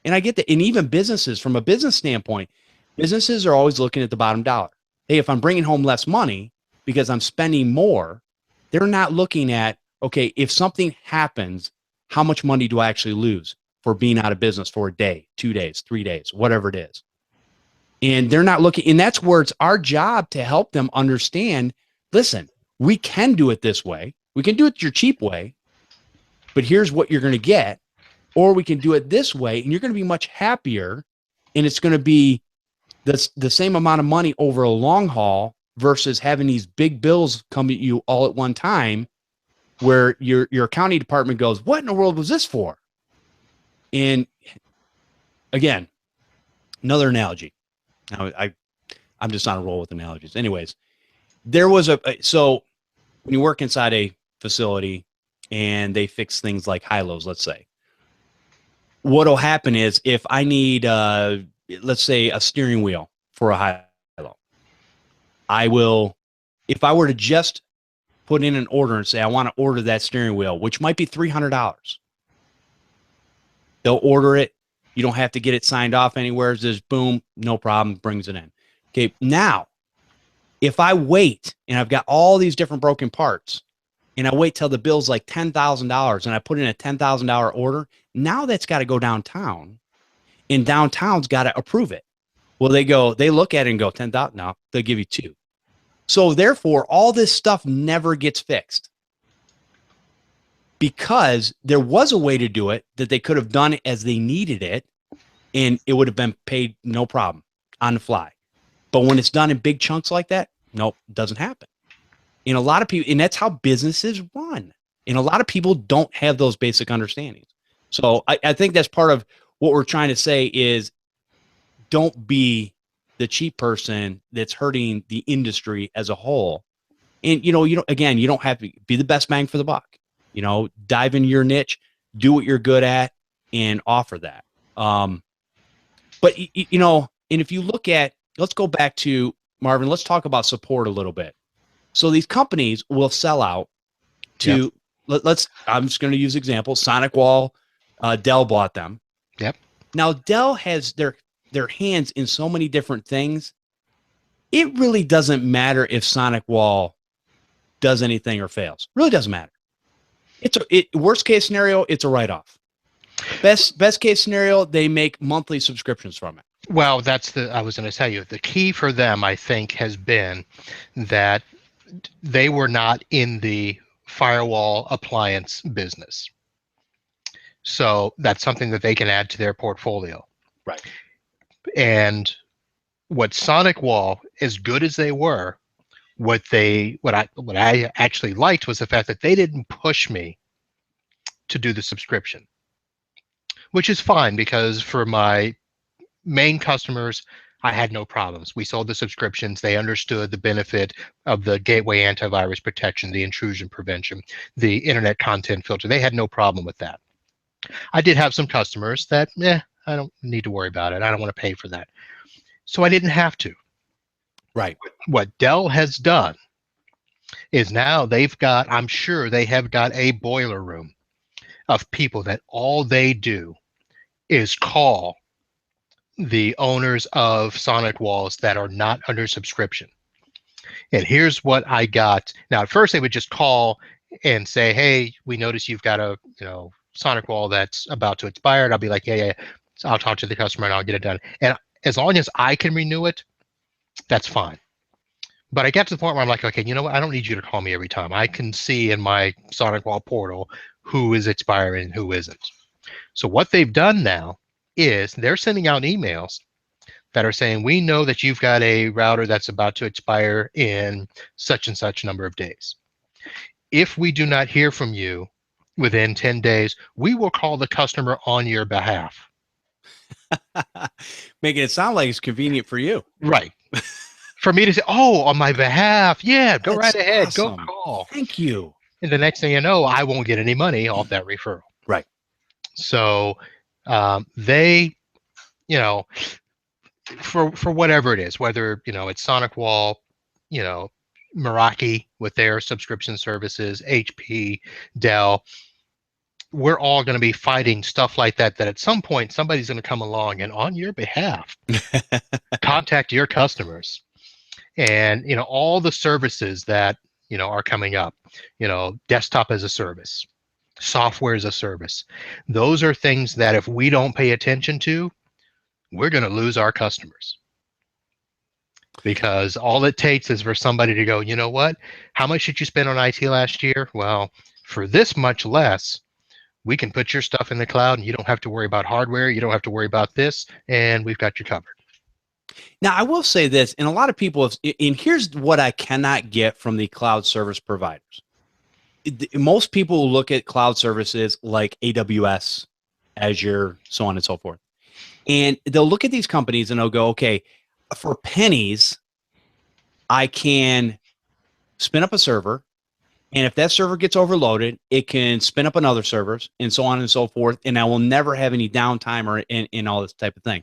And I get that. And even businesses, from a business standpoint, businesses are always looking at the bottom dollar. Hey, if I'm bringing home less money because I'm spending more, they're not looking at, okay, if something happens, how much money do I actually lose for being out of business for a day, 2 days, 3 days, whatever it is. And they're not looking, and that's where it's our job to help them understand, listen, we can do it this way. We can do it your cheap way, but here's what you're going to get. Or we can do it this way, and you're going to be much happier, and it's going to be the same amount of money over a long haul versus having these big bills come at you all at one time, where your accounting department goes, what in the world was this for? And again, another analogy. Now, I'm just on a roll with analogies. Anyways, there was so when you work inside a facility and they fix things like high-lows, let's say, what'll happen is if I need, let's say, a steering wheel for a high-low, I will, if I were to just put in an order and say, I want to order that steering wheel, which might be $300, they'll order it. You don't have to get it signed off anywhere. It's just boom, no problem, brings it in. Okay, now, if I wait and I've got all these different broken parts, and I wait till the bill's like $10,000 and I put in a $10,000 order, now that's got to go downtown, and downtown's got to approve it. Well, they look at it and go, 10,000, no, they'll give you 2. So therefore, all this stuff never gets fixed, because there was a way to do it that they could have done it as they needed it, and it would have been paid no problem on the fly. But when it's done in big chunks like that, nope, it doesn't happen. And a lot of people, and that's how businesses run. And a lot of people don't have those basic understandings. So I think that's part of what we're trying to say is, don't be the cheap person that's hurting the industry as a whole. And, you know, again, you don't have to be the best bang for the buck. You know, dive into your niche, do what you're good at, and offer that. But, you know, and if you look at, let's go back to Marvin, let's talk about support a little bit. So these companies will sell out to, yep. I'm just going to use example, Sonic Wall, Dell bought them. Yep. Now Dell has their hands in so many different things. It really doesn't matter if Sonic Wall does anything or fails. Really doesn't matter. Worst case scenario, it's a write-off. Best case scenario, they make monthly subscriptions from it. Well, I was going to tell you, the key for them, I think, has been that they were not in the firewall appliance business. So that's something that they can add to their portfolio. Right. And what Sonic Wall, as good as they were, what I actually liked was the fact that they didn't push me to do the subscription, which is fine, because for my main customers, I had no problems. We sold the subscriptions. They understood the benefit of the gateway antivirus protection, the intrusion prevention, the internet content filter. They had no problem with that. I did have some customers that, I don't need to worry about it. I don't want to pay for that. So I didn't have to. Right. What Dell has done is now I'm sure they have got a boiler room of people that all they do is call the owners of Sonic walls that are not under subscription. And here's what I got. Now, at first they would just call and say, hey, we notice you've got a, Sonic wall that's about to expire. And I'll be like, yeah. So I'll talk to the customer and I'll get it done. And as long as I can renew it, that's fine. But I get to the point where I'm like, okay, you know what? I don't need you to call me every time. I can see in my Sonic wall portal who is expiring and who isn't. So what they've done now is they're sending out emails that are saying, we know that you've got a router that's about to expire in such and such number of days. If we do not hear from you within 10 days, we will call the customer on your behalf. Making it sound like it's convenient for you. Right. For me to say, oh, on my behalf, yeah, go That's right ahead, awesome. go call. Thank you. And the next thing you know, I won't get any money off that referral. Right. So they, for whatever it is, whether, it's Sonic Wall, Meraki with their subscription services, HP, Dell, we're all going to be fighting stuff like that at some point somebody's going to come along and on your behalf contact your customers. And all the services that are coming up, desktop as a service, software as a service, those are things that if we don't pay attention to, we're going to lose our customers. Because all it takes is for somebody to go, you know what, how much did you spend on IT last year? Well, for this much less, we can put your stuff in the cloud and you don't have to worry about hardware. You don't have to worry about this. And we've got you covered. Now, I will say this, and a lot of people, and here's what I cannot get from the cloud service providers. Most people look at cloud services like AWS, Azure, so on and so forth. And they'll look at these companies and they'll go, okay, for pennies, I can spin up a server. And if that server gets overloaded, it can spin up another servers and so on and so forth. And I will never have any downtime or in all this type of thing.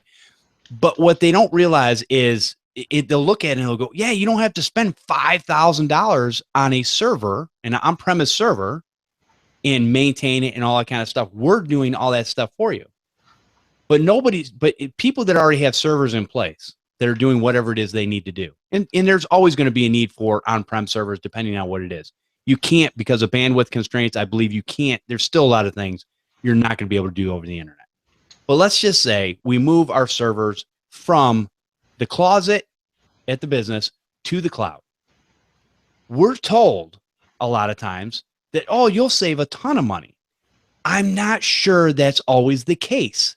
But what they don't realize is they'll look at it and they'll go, yeah, you don't have to spend $5,000 on a server, an on-premise server, and maintain it and all that kind of stuff. We're doing all that stuff for you. But people that already have servers in place that are doing whatever it is they need to do. And there's always going to be a need for on-prem servers depending on what it is. You can't, because of bandwidth constraints, I believe you can't. There's still a lot of things you're not going to be able to do over the internet. But let's just say we move our servers from the closet at the business to the cloud. We're told a lot of times that, oh, you'll save a ton of money. I'm not sure that's always the case,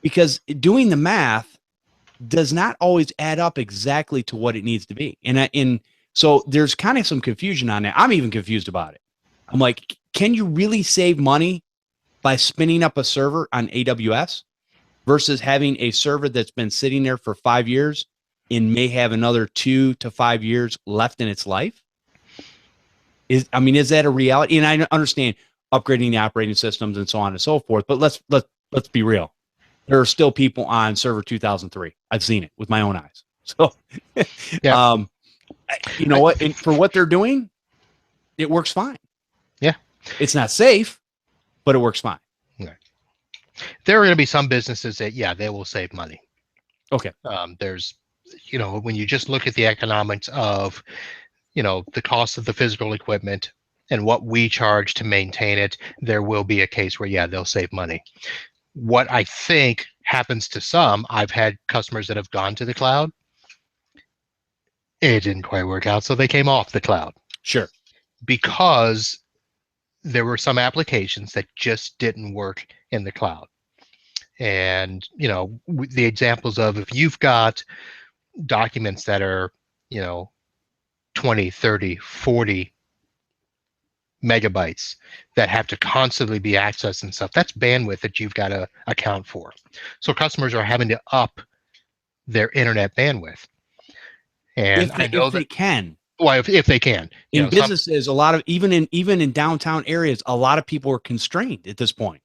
because doing the math does not always add up exactly to what it needs to be. And so there's kind of some confusion on that. I'm even confused about it. I'm like, can you really save money by spinning up a server on AWS versus having a server that's been sitting there for 5 years and may have another 2 to 5 years left in its life? Is that a reality? And I understand upgrading the operating systems and so on and so forth, but let's be real. There are still people on server 2003. I've seen it with my own eyes. So, yeah. You know what? And for what they're doing, it works fine. Yeah. It's not safe, but it works fine. Right. There are going to be some businesses that, yeah, they will save money. Okay. There's, when you just look at the economics of, the cost of the physical equipment and what we charge to maintain it, there will be a case where, yeah, they'll save money. What I think happens to some, I've had customers that have gone to the cloud. It didn't quite work out, so they came off the cloud. Sure. Because there were some applications that just didn't work in the cloud. And, the examples of, if you've got documents that are, 20, 30, 40 megabytes that have to constantly be accessed and stuff, that's bandwidth that you've got to account for. So customers are having to up their internet bandwidth. And if they can. Well, if they can. In businesses, a lot of even in downtown areas, a lot of people are constrained at this point.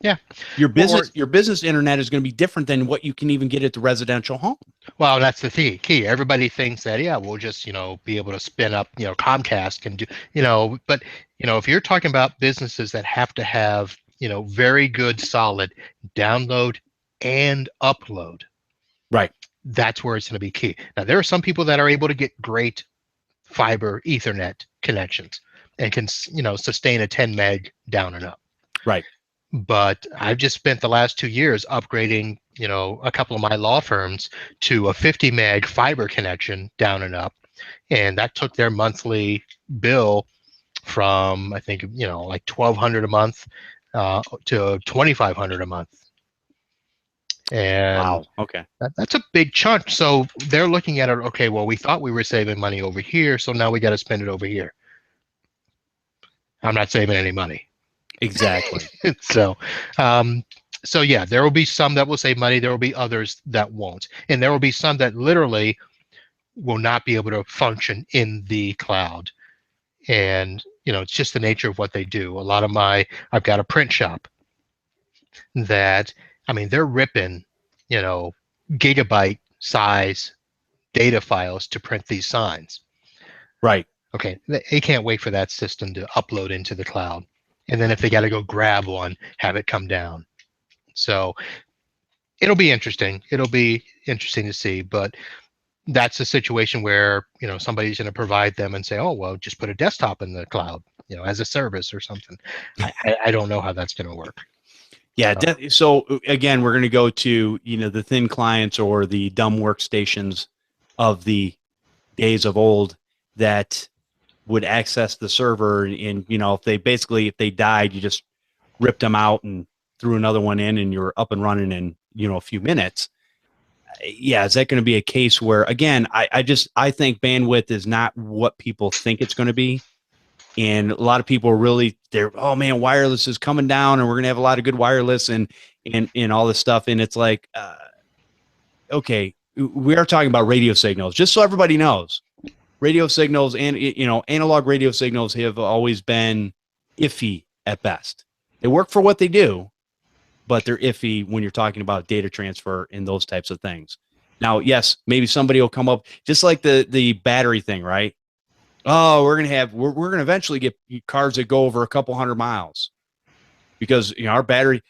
Yeah. Your business internet is going to be different than what you can even get at the residential home. Well, that's the key. Everybody thinks that, yeah, we'll just, be able to spin up, Comcast can do, but, if you're talking about businesses that have to have, very good, solid download and upload, Right. That's where it's going to be key. Now, there are some people that are able to get great fiber Ethernet connections and can, sustain a 10 meg down and up. Right. But I've just spent the last 2 years upgrading, a couple of my law firms to a 50 meg fiber connection down and up. And that took their monthly bill from, I think, like $1,200 a month to $2,500 a month. And wow. Okay. that's a big chunk. So they're looking at it, okay, well, we thought we were saving money over here, so now we got to spend it over here. I'm not saving any money. Exactly. So yeah, there will be some that will save money. There will be others that won't. And there will be some that literally will not be able to function in the cloud. And, it's just the nature of what they do. I've got a print shop that, they're ripping, gigabyte size data files to print these signs. Right. Okay. They can't wait for that system to upload into the cloud. And then if they got to go grab one, have it come down. So it'll be interesting. It'll be interesting to see, but that's a situation where, somebody's going to provide them and say, oh, well, just put a desktop in the cloud, as a service or something. I don't know how that's going to work. Yeah. So again, we're going to go to, the thin clients or the dumb workstations of the days of old that would access the server. And, if they died, you just ripped them out and threw another one in and you're up and running in, a few minutes. Yeah. Is that going to be a case where, again, I think bandwidth is not what people think it's going to be. And a lot of people oh man, wireless is coming down and we're going to have a lot of good wireless and all this stuff. And it's like, okay, we are talking about radio signals, just so everybody knows. Radio signals and, analog radio signals have always been iffy at best. They work for what they do, but they're iffy when you're talking about data transfer and those types of things. Now, yes, maybe somebody will come up just like the battery thing, right? Oh, we're going to eventually get cars that go over a couple 100 miles because, our battery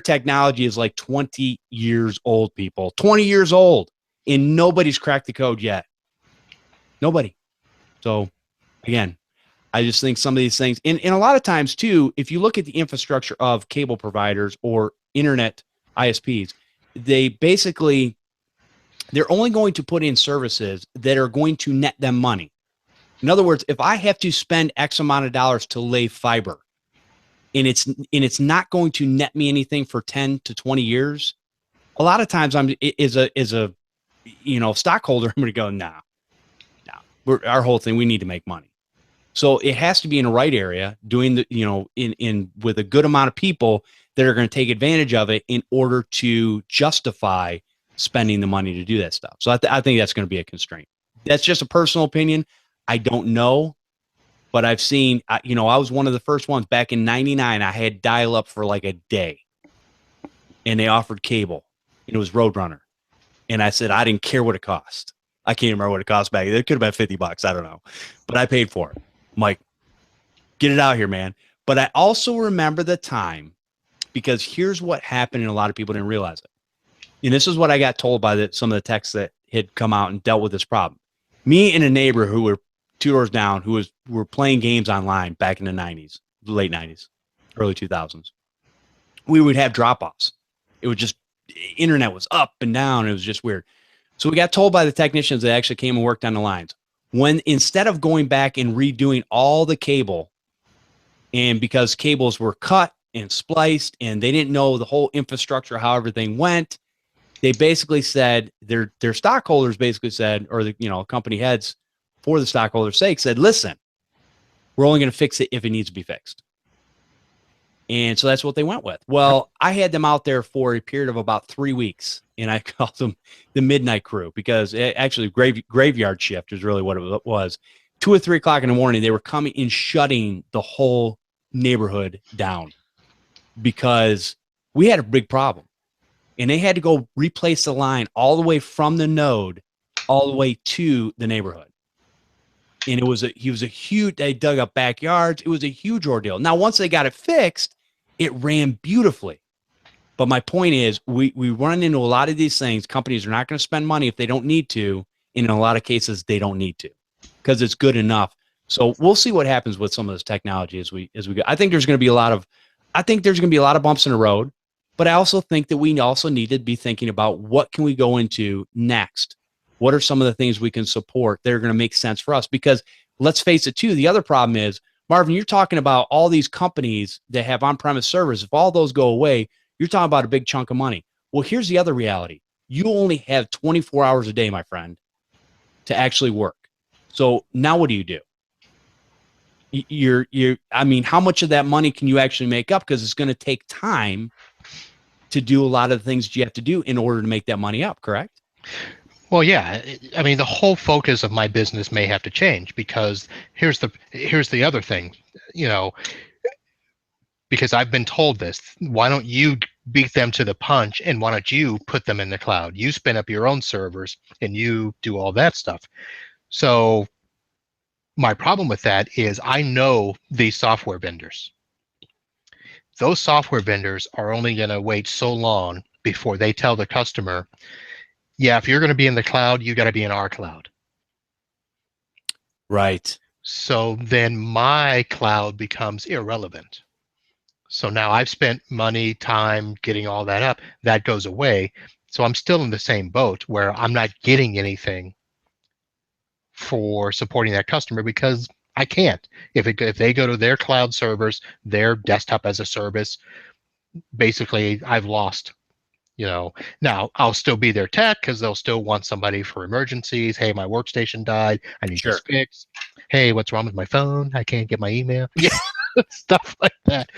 technology is like 20 years old, people, 20 years old, and nobody's cracked the code yet. Nobody. So again, I just think some of these things, and a lot of times too, if you look at the infrastructure of cable providers or internet ISPs, they're only going to put in services that are going to net them money. In other words, if I have to spend X amount of dollars to lay fiber and it's not going to net me anything for 10 to 20 years, a lot of times as a stockholder, I'm going to go, nah. Our whole thing, we need to make money. So it has to be in the right area, doing with a good amount of people that are going to take advantage of it in order to justify spending the money to do that stuff. So I think that's going to be a constraint. That's just a personal opinion. I don't know, but I've seen, I was one of the first ones back in 99. I had dial up for like a day and they offered cable and it was Roadrunner. And I said, I didn't care what it cost. I can't remember what it cost back. It could have been $50. I don't know, but I paid for it. I'm like, get it out here, man. But I also remember the time because here's what happened and a lot of people didn't realize it. And this is what I got told by some of the techs that had come out and dealt with this problem. Me and a neighbor who were 2 doors down, were playing games online back in the 90s, late 90s, early 2000s. We would have drop-offs. It would just, internet was up and down. It was just weird. So we got told by the technicians that actually came and worked on the lines, when instead of going back and redoing all the cable, and because cables were cut and spliced and they didn't know the whole infrastructure, how everything went, they basically said, their stockholders basically said, or the company heads for the stockholders' sake said, listen, we're only going to fix it if it needs to be fixed. And so that's what they went with. Well, I had them out there for a period of about 3 weeks, and I called them the midnight crew because actually graveyard shift is really what it was. 2 or 3 o'clock in the morning, they were coming and shutting the whole neighborhood down because we had a big problem. And they had to go replace the line all the way from the node all the way to the neighborhood. And they dug up backyards. It was a huge ordeal. Now, once they got it fixed, it ran beautifully. But my point is, we run into a lot of these things. Companies are not going to spend money if they don't need to. And in a lot of cases, they don't need to because it's good enough. So we'll see what happens with some of this technology as we go. I think there's going to be a lot of bumps in the road, but I also think that we also need to be thinking about what can we go into next. What are some of the things we can support that are going to make sense for us? Because let's face it, too, the other problem is, Marvin, you're talking about all these companies that have on-premise servers. If all those go away, you're talking about a big chunk of money. Well, here's the other reality. You only have 24 hours a day, my friend, to actually work. So now what do? I mean, how much of that money can you actually make up? Because it's going to take time to do a lot of the things you have to do in order to make that money up, correct? Well, yeah. I mean, the whole focus of my business may have to change because here's the other thing, because I've been told this. Why don't you beat them to the punch and why don't you put them in the cloud? You spin up your own servers and you do all that stuff. So my problem with that is I know these software vendors. Those software vendors are only going to wait so long before they tell the customer, yeah, if you're going to be in the cloud, you got to be in our cloud. Right. So then my cloud becomes irrelevant. So now I've spent money, time getting all that up. That goes away. So I'm still in the same boat where I'm not getting anything for supporting that customer because I can't. If they go to their cloud servers, their desktop as a service, basically I've lost. Now I'll still be their tech because they'll still want somebody for emergencies. Hey, my workstation died. I need this fixed. Hey, what's wrong with my phone? I can't get my email. Yeah, stuff like that.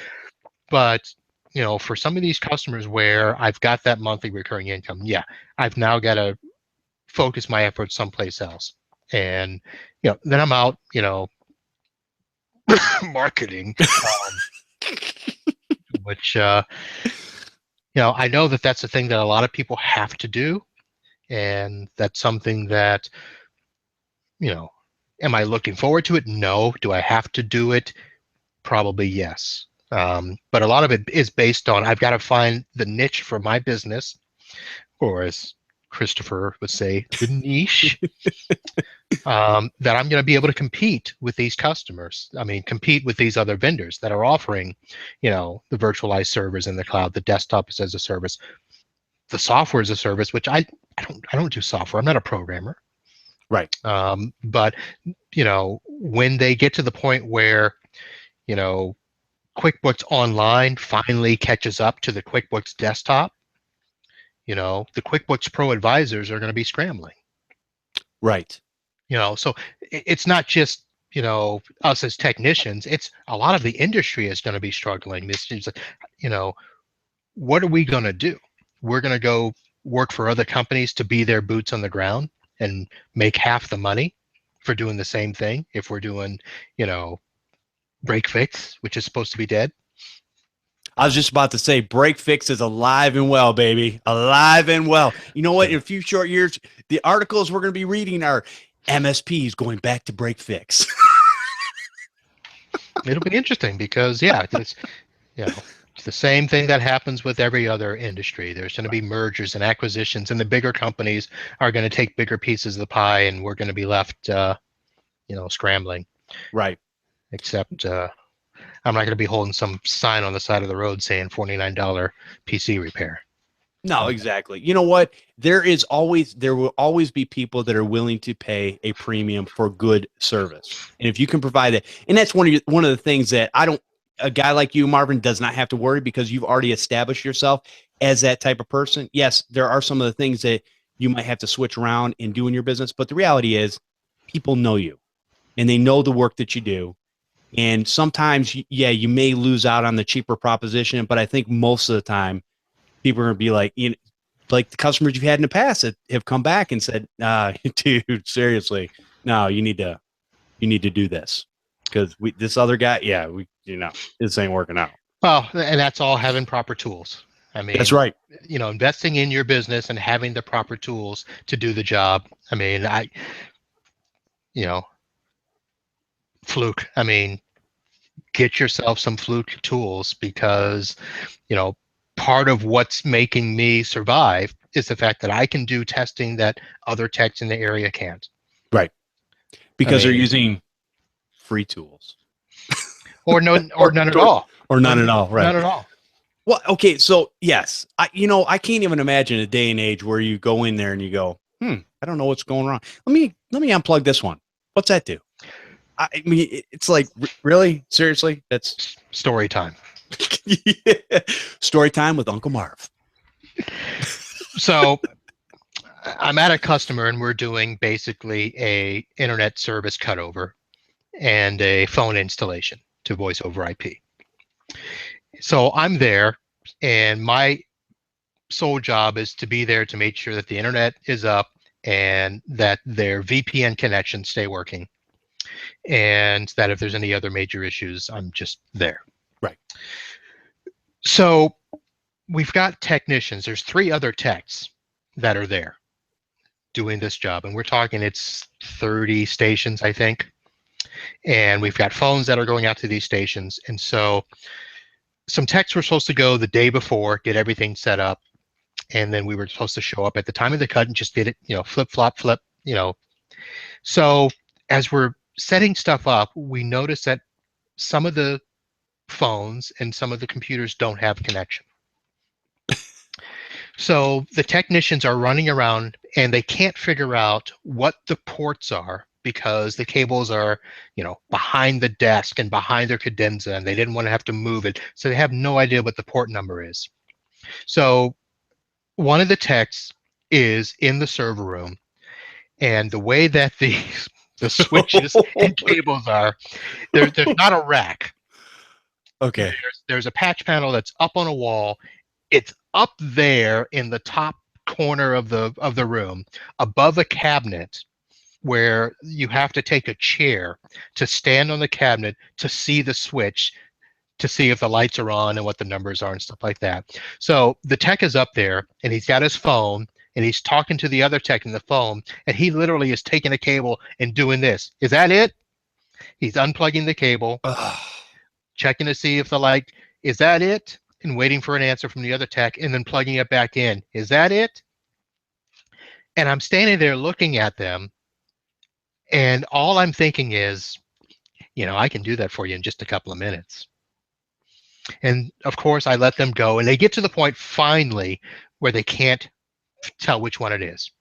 But for some of these customers where I've got that monthly recurring income, yeah, I've now got to focus my efforts someplace else. And then I'm out, marketing, which I know that that's a thing that a lot of people have to do, and that's something that am I looking forward to it? No. Do I have to do it? Probably yes. But a lot of it is based on I've got to find the niche for my business, or as Christopher would say, the niche, that I'm going to be able to compete with these customers. I mean, compete with these other vendors that are offering, the virtualized servers in the cloud, the desktop as a service, the software as a service, which I don't do software. I'm not a programmer. Right. But when they get to the point where, QuickBooks Online finally catches up to the QuickBooks Desktop, the QuickBooks Pro advisors are going to be scrambling. Right. So it's not just, us as technicians, it's a lot of the industry is going to be struggling. This is, what are we going to do? We're going to go work for other companies to be their boots on the ground and make half the money for doing the same thing if we're doing, break fix, which is supposed to be dead. I was just about to say break fix is alive and well, baby. Alive and well. You know what? In a few short years, the articles we're going to be reading are MSPs going back to break fix. It'll be interesting because, yeah, it's the same thing that happens with every other industry. There's going to be mergers and acquisitions, and the bigger companies are going to take bigger pieces of the pie, and we're going to be left, scrambling. Right. Except I'm not going to be holding some sign on the side of the road saying $49 PC repair. No, exactly. You know what? There will always be people that are willing to pay a premium for good service. And if you can provide it, and that's one of the things that a guy like you, Marvin, does not have to worry because you've already established yourself as that type of person. Yes, there are some of the things that you might have to switch around and do in your business, but the reality is people know you and they know the work that you do. And sometimes, yeah, you may lose out on the cheaper proposition, but I think most of the time people are going to be like, like the customers you've had in the past that have come back and said, dude, seriously, no, you need to do this because this other guy, yeah, this ain't working out. Well, and that's all having proper tools. I mean, that's right. Investing in your business and having the proper tools to do the job. I mean, Fluke. I mean, get yourself some Fluke tools because, part of what's making me survive is the fact that I can do testing that other techs in the area can't. Right. Because they're mean- using free tools. Or none at all. Or none at all. Right. None at all. Well, okay, so yes, I can't even imagine a day and age where you go in there and you go, I don't know what's going on. Let me unplug this one. What's that do? I mean, it's like, really, seriously, that's Story time. yeah. Story time with Uncle Marv. So I'm at a customer and we're doing basically a internet service cutover and a phone installation to voice over IP. So I'm there, and my sole job is to be there to make sure that the internet is up and that their VPN connections stay working, and that if there's any other major issues, I'm just there. Right. So we've got technicians. There's 3 other techs that are there doing this job, and we're talking it's 30 stations, I think. And we've got phones that are going out to these stations. And so some techs were supposed to go the day before, get everything set up, and then we were supposed to show up at the time of the cut and just did it, flip, flop, flip, So as we're setting stuff up, we notice that some of the phones and some of the computers don't have connection. So the technicians are running around and they can't figure out what the ports are because the cables are, behind the desk and behind their cadenza, and they didn't want to have to move it. So they have no idea what the port number is. So one of the techs is in the server room, and the way that the switches and cables are, there's not a rack. Okay. There's a patch panel that's up on a wall. It's up there in the top corner of the room, above a cabinet, where you have to take a chair to stand on the cabinet to see the switch, to see if the lights are on and what the numbers are and stuff like that. So the tech is up there and he's got his phone and he's talking to the other tech in the phone, and he literally is taking a cable and doing this. Is that it? He's unplugging the cable, checking to see if the light, is that it? And waiting for an answer from the other tech and then plugging it back in. Is that it? And I'm standing there looking at them, and all I'm thinking is, I can do that for you in just a couple of minutes. And of course, I let them go, and they get to the point finally where they can't tell which one it is,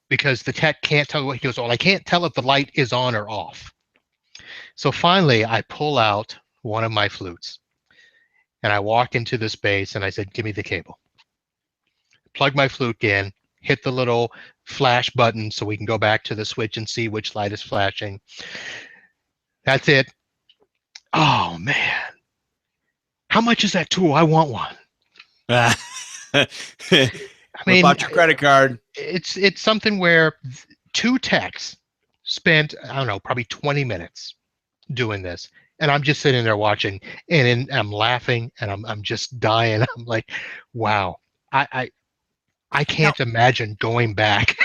because the tech can't tell what he goes, well, I can't tell if the light is on or off. So finally, I pull out one of my flutes, and I walk into the space, and I said, give me the cable. Plug my flute in, hit the little flash button so we can go back to the switch and see which light is flashing. That's it. Oh, man. How much is that tool? I want one. I mean, about your credit card. It's something where 2 techs spent, I don't know, probably 20 minutes doing this. And I'm just sitting there watching, and I'm laughing, and I'm just dying. I'm like, wow. I can't imagine going back.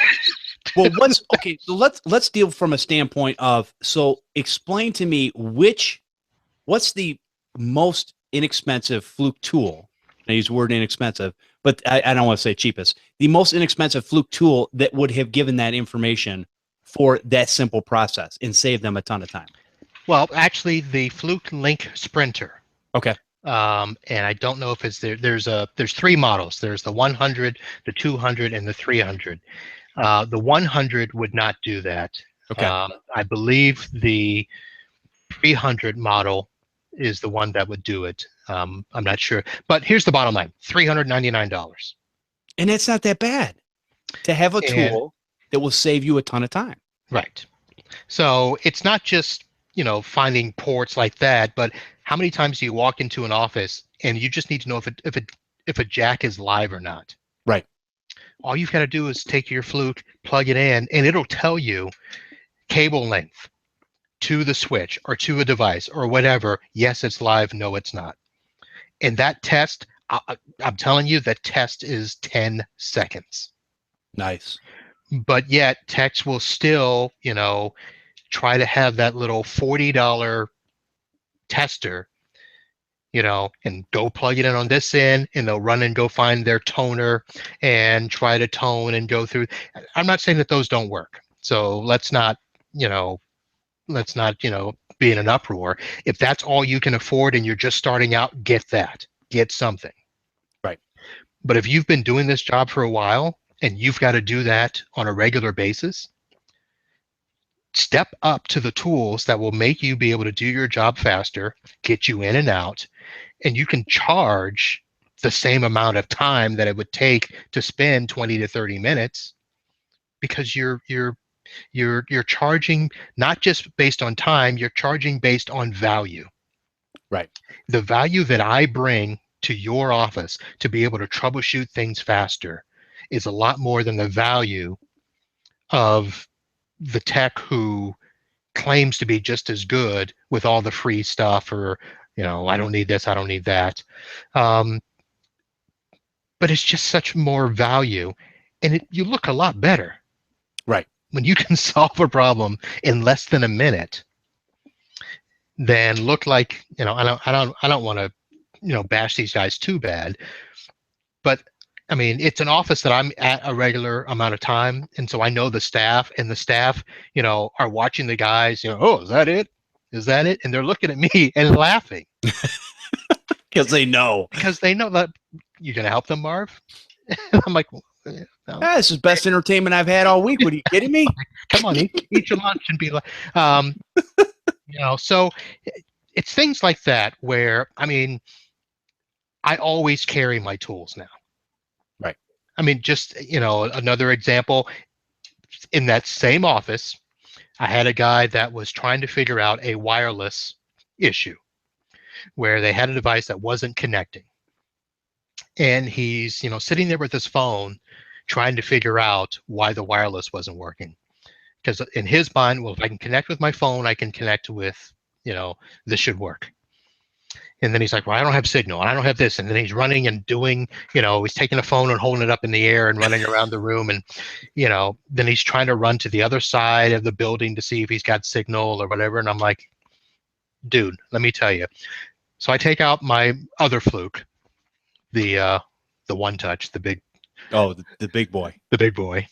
Well, okay? So let's deal from a standpoint of, so explain to me what's the most inexpensive fluke tool. I use the word inexpensive, but I don't want to say cheapest. The most inexpensive fluke tool that would have given that information for that simple process and save them a ton of time. Well, actually, the Fluke Link Sprinter. Okay. And I don't know if it's there. There's 3 models. There's the 100, the 200, and the 300. The 100 would not do that. Okay. I believe the 300 model is the one that would do it. I'm not sure, but here's the bottom line: $399. And it's not that bad to have a tool that will save you a ton of time. Right. So it's not just finding ports like that, but how many times do you walk into an office and you just need to know if a jack is live or not? Right. All you've got to do is take your fluke, plug it in, and it'll tell you cable length to the switch or to a device or whatever. Yes, it's live. No, it's not. And that test, I'm telling you, that test is 10 seconds. Nice. But yet techs will still, try to have that little $40 tester, and go plug it in on this end, and they'll run and go find their toner and try to tone and go through. I'm not saying that those don't work. So let's not, be in an uproar. If that's all you can afford and you're just starting out, get something. Right. But if you've been doing this job for a while and you've got to do that on a regular basis, step up to the tools that will make you be able to do your job faster, get you in and out, and you can charge the same amount of time that it would take to spend 20 to 30 minutes, because you're charging not just based on time, you're charging based on value. Right. The value that I bring to your office to be able to troubleshoot things faster is a lot more than the value of the tech who claims to be just as good with all the free stuff, or I don't need this, I don't need that. But it's just such more value, and you look a lot better. Right. When you can solve a problem in less than a minute, then look like, I don't want to, bash these guys too bad, but I mean, it's an office that I'm at a regular amount of time, and so I know the staff, and the staff, are watching the guys, oh, is that it? Is that it? And they're looking at me and laughing. Because they know. Because they know that you're going to help them, Marv. I'm like, well, no. This is best entertainment I've had all week. What are you kidding me? Come on, eat your lunch and be like, so it's things like that where, I mean, I always carry my tools now. Right. I mean, just, another example, in that same office, I had a guy that was trying to figure out a wireless issue where they had a device that wasn't connecting. And he's, sitting there with his phone trying to figure out why the wireless wasn't working. Because in his mind, well, if I can connect with my phone, I can connect with, this should work. And then he's like, well, I don't have signal, and I don't have this. And then he's running and doing, he's taking a phone and holding it up in the air and running around the room. And, then he's trying to run to the other side of the building to see if he's got signal or whatever. And I'm like, dude, let me tell you. So I take out my other fluke, the One Touch, the big. Oh, the big boy. The big boy.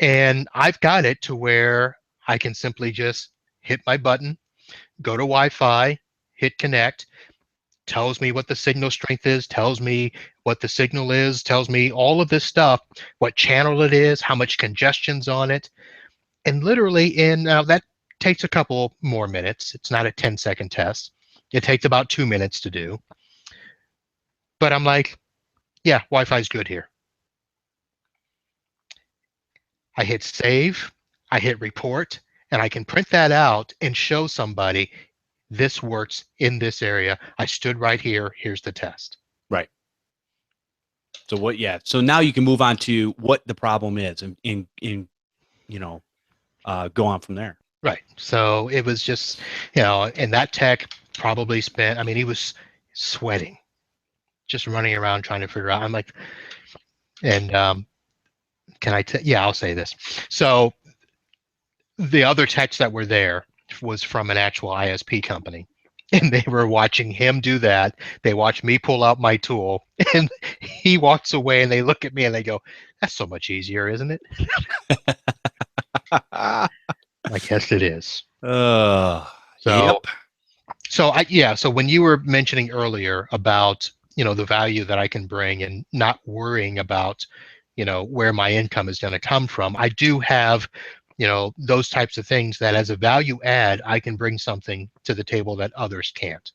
And I've got it to where I can simply just hit my button, go to Wi-Fi, hit connect, tells me what the signal strength is, tells me what the signal is, tells me all of this stuff, what channel it is, how much congestion's on it. And literally that takes a couple more minutes. It's not a 10-second test. It takes about 2 minutes to do. But I'm like, yeah, Wi-Fi's good here. I hit save, I hit report, and I can print that out and show somebody this works in this area. I stood right here. Here's the test. Right. So what? Yeah. So now you can move on to what the problem is, and go on from there. Right. So it was just, and that tech probably spent. I mean, he was sweating, just running around trying to figure out. I'm like, and yeah, I'll say this. So the other techs that were there was from an actual ISP company, and they were watching him do that. They watched me pull out my tool, and he walks away, and they look at me and they go, that's so much easier, isn't it? I guess it is. Yep. So when you were mentioning earlier about, the value that I can bring and not worrying about, where my income is going to come from, I do have, those types of things that as a value add, I can bring something to the table that others can't.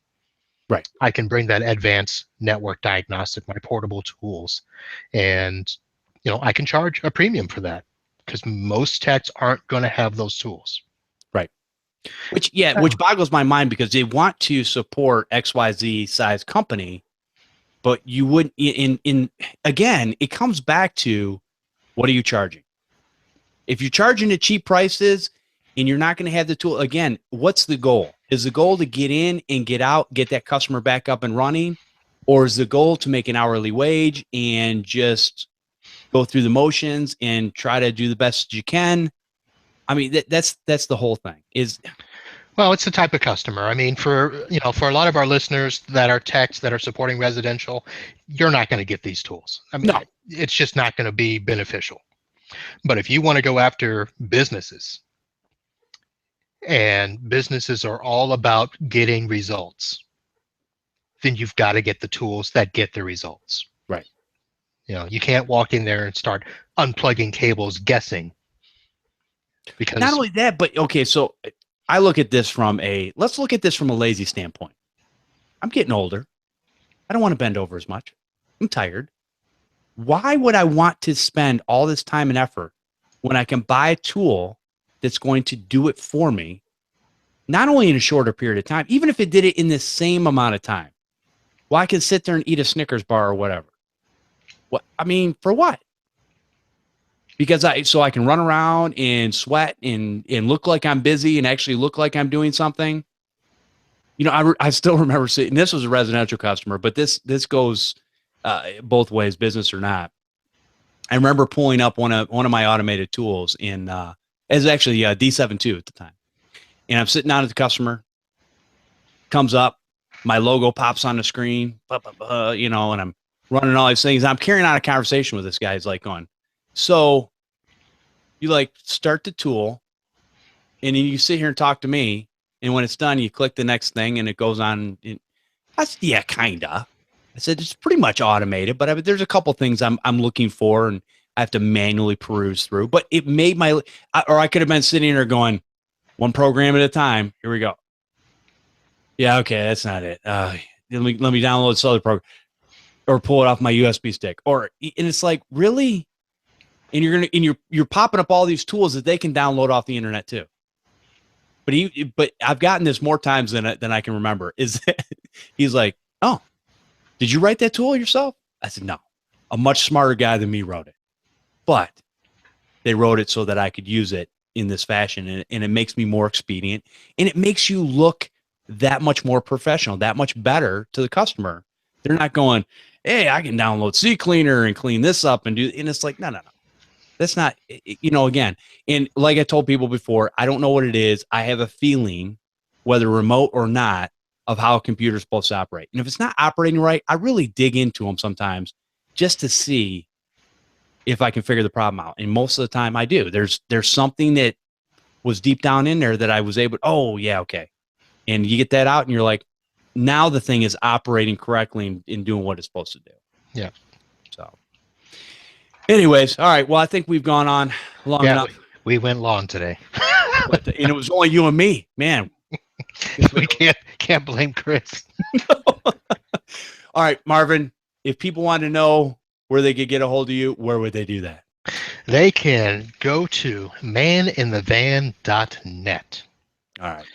Right. I can bring that advanced network diagnostic, my portable tools, and, I can charge a premium for that because most techs aren't going to have those tools. Right. Which boggles my mind, because they want to support XYZ size company, but you wouldn't again, it comes back to, what are you charging? If you're charging at cheap prices and you're not going to have the tool, again, what's the goal? Is the goal to get in and get out, get that customer back up and running? Or is the goal to make an hourly wage and just go through the motions and try to do the best you can? I mean, that's the whole thing. Well, it's the type of customer. I mean, for a lot of our listeners that are techs that are supporting residential, you're not going to get these tools. I mean, No. it's just not going to be beneficial. But if you want to go after businesses, and businesses are all about getting results, then you've got to get the tools that get the results. Right. You can't walk in there and start unplugging cables guessing. Because not only that, but okay, so let's look at this from a lazy standpoint. I'm getting older. I don't want to bend over as much. I'm tired. Why would I want to spend all this time and effort when I can buy a tool that's going to do it for me, not only in a shorter period of time, even if it did it in the same amount of time? Well, I can sit there and eat a Snickers bar or whatever. What? I mean, for what? Because I can run around and sweat and look like I'm busy and actually look like I'm doing something. I still remember seeing, this was a residential customer, but this goes both ways, business or not. I remember pulling up one of my automated tools as actually D72 at the time, and I'm sitting down at the customer. Comes up, my logo pops on the screen, and I'm running all these things. I'm carrying on a conversation with this guy. He's like going, so you start the tool and then you sit here and talk to me. And when it's done, you click the next thing and it goes on. Yeah, kinda. I said, it's pretty much automated, but there's a couple things I'm looking for and I have to manually peruse through, but it made I could have been sitting there going one program at a time. Here we go. Yeah. Okay. That's not it. Let me download this other program or pull it off my USB stick and it's like, really? And you're popping up all these tools that they can download off the internet too. But I've gotten this more times than I can remember. Is that he's like, oh, did you write that tool yourself? I said, no, a much smarter guy than me wrote it, but they wrote it so that I could use it in this fashion, and it makes me more expedient, and it makes you look that much more professional, that much better to the customer. They're not going, hey, I can download CCleaner and clean this up and it's like, no. That's not, again, and like I told people before, I don't know what it is. I have a feeling, whether remote or not, of how a computer's supposed to operate. And if it's not operating right, I really dig into them sometimes just to see if I can figure the problem out. And most of the time I do. There's something that was deep down in there that I was able, oh yeah, okay. And you get that out and you're like, now the thing is operating correctly and doing what it's supposed to do. Yeah. So anyways, all right. Well, I think we've gone on long enough. We went long today. And it was only you and me, man. We can't blame Chris. All right, Marvin, if people want to know where they could get a hold of you, where would they do that? They can go to maninthevan.net. All right.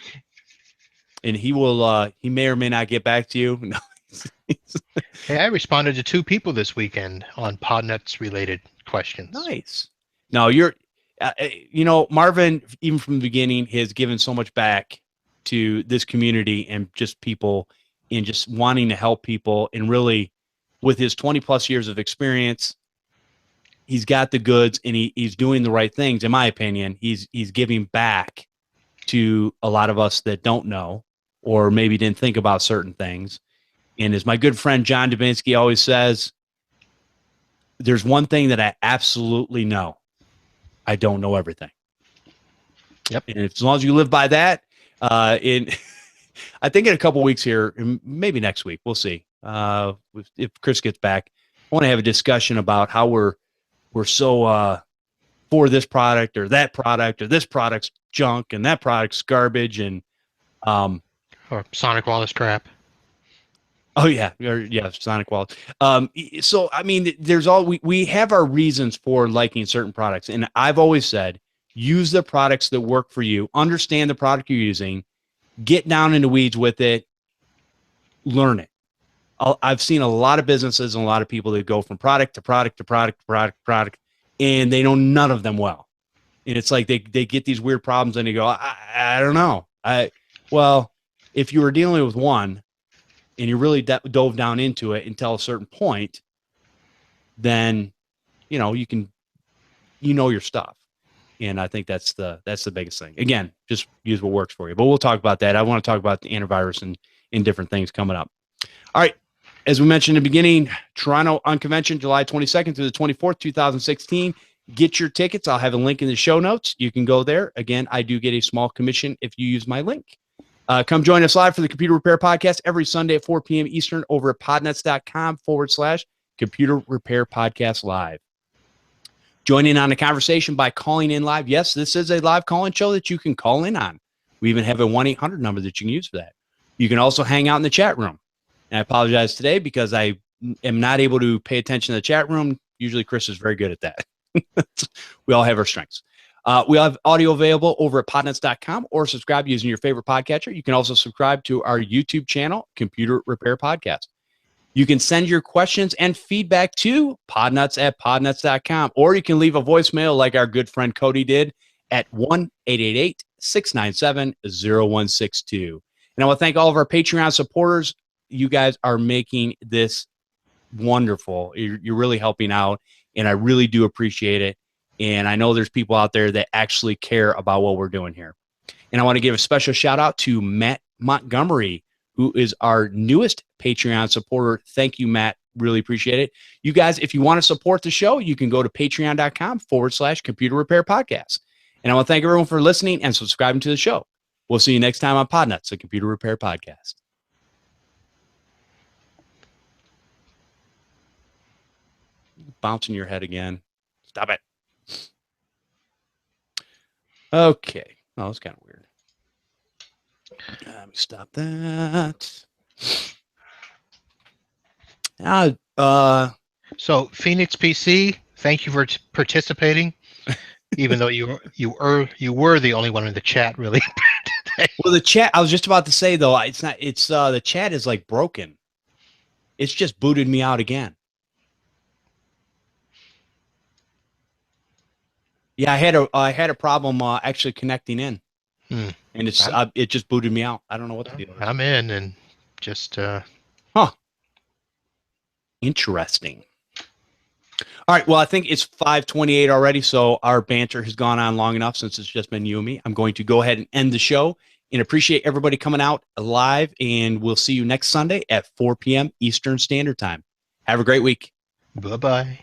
And he may or may not get back to you. No. Hey, I responded to 2 people this weekend on Podnutz related questions. Nice. No, Marvin, even from the beginning, has given so much back to this community and just people and just wanting to help people. And really, with his 20 plus years of experience, he's got the goods and he's doing the right things. In my opinion, he's giving back to a lot of us that don't know or maybe didn't think about certain things. And as my good friend John Dubinsky always says, there's one thing that I absolutely know. I don't know everything. Yep. And as long as you live by that, I think in a couple weeks here, maybe next week, we'll see. If Chris gets back, I want to have a discussion about how we're so for this product or that product, or this product's junk and that product's garbage, and or Sonic Wallace crap. Oh yeah, Sonic Wallet. So I mean, we have our reasons for liking certain products, and I've always said, use the products that work for you. Understand the product you're using. Get down in the weeds with it. Learn it. I've seen a lot of businesses and a lot of people that go from product to product to product to product to product, and they know none of them well. And it's like they get these weird problems, and they go, I don't know. Well, if you were dealing with one, and you really dove down into it until a certain point, then, you know your stuff. And I think that's the biggest thing. Again, just use what works for you. But we'll talk about that. I want to talk about the antivirus and different things coming up. All right. As we mentioned in the beginning, Toronto Unconvention, July 22nd through the 24th, 2016. Get your tickets. I'll have a link in the show notes. You can go there. Again, I do get a small commission if you use my link. Come join us live for the Computer Repair Podcast every Sunday at 4 p.m. Eastern over at podnuts.com/Computer Repair Podcast Live. Join in on the conversation by calling in live. Yes, this is a live call-in show that you can call in on. We even have a 1-800 number that you can use for that. You can also hang out in the chat room. And I apologize today because I am not able to pay attention to the chat room. Usually Chris is very good at that. We all have our strengths. We have audio available over at podnuts.com or subscribe using your favorite podcatcher. You can also subscribe to our YouTube channel, Computer Repair Podcast. You can send your questions and feedback to podnuts@podnuts.com, or you can leave a voicemail like our good friend Cody did at 1-888-697-0162. And I want to thank all of our Patreon supporters. You guys are making this wonderful. You're really helping out, and I really do appreciate it. And I know there's people out there that actually care about what we're doing here. And I want to give a special shout out to Matt Montgomery, who is our newest Patreon supporter. Thank you, Matt. Really appreciate it. You guys, if you want to support the show, you can go to patreon.com/Computer Repair Podcast. And I want to thank everyone for listening and subscribing to the show. We'll see you next time on Podnutz, the Computer Repair Podcast. Bouncing your head again. Stop it. Okay. Oh, that's kind of weird. Let me stop that. So Phoenix PC, thank you for participating, even though you were the only one in the chat, really. Well, the chat, I was just about to say though, it's not. It's the chat is like broken. It's just booted me out again. Yeah, I had a problem actually connecting in, and it just booted me out. I don't know what the deal is. I'm in and just Interesting. All right. Well, I think it's 5:28 already, so our banter has gone on long enough since it's just been you and me. I'm going to go ahead and end the show and appreciate everybody coming out live, and we'll see you next Sunday at 4 p.m. Eastern Standard Time. Have a great week. Bye-bye.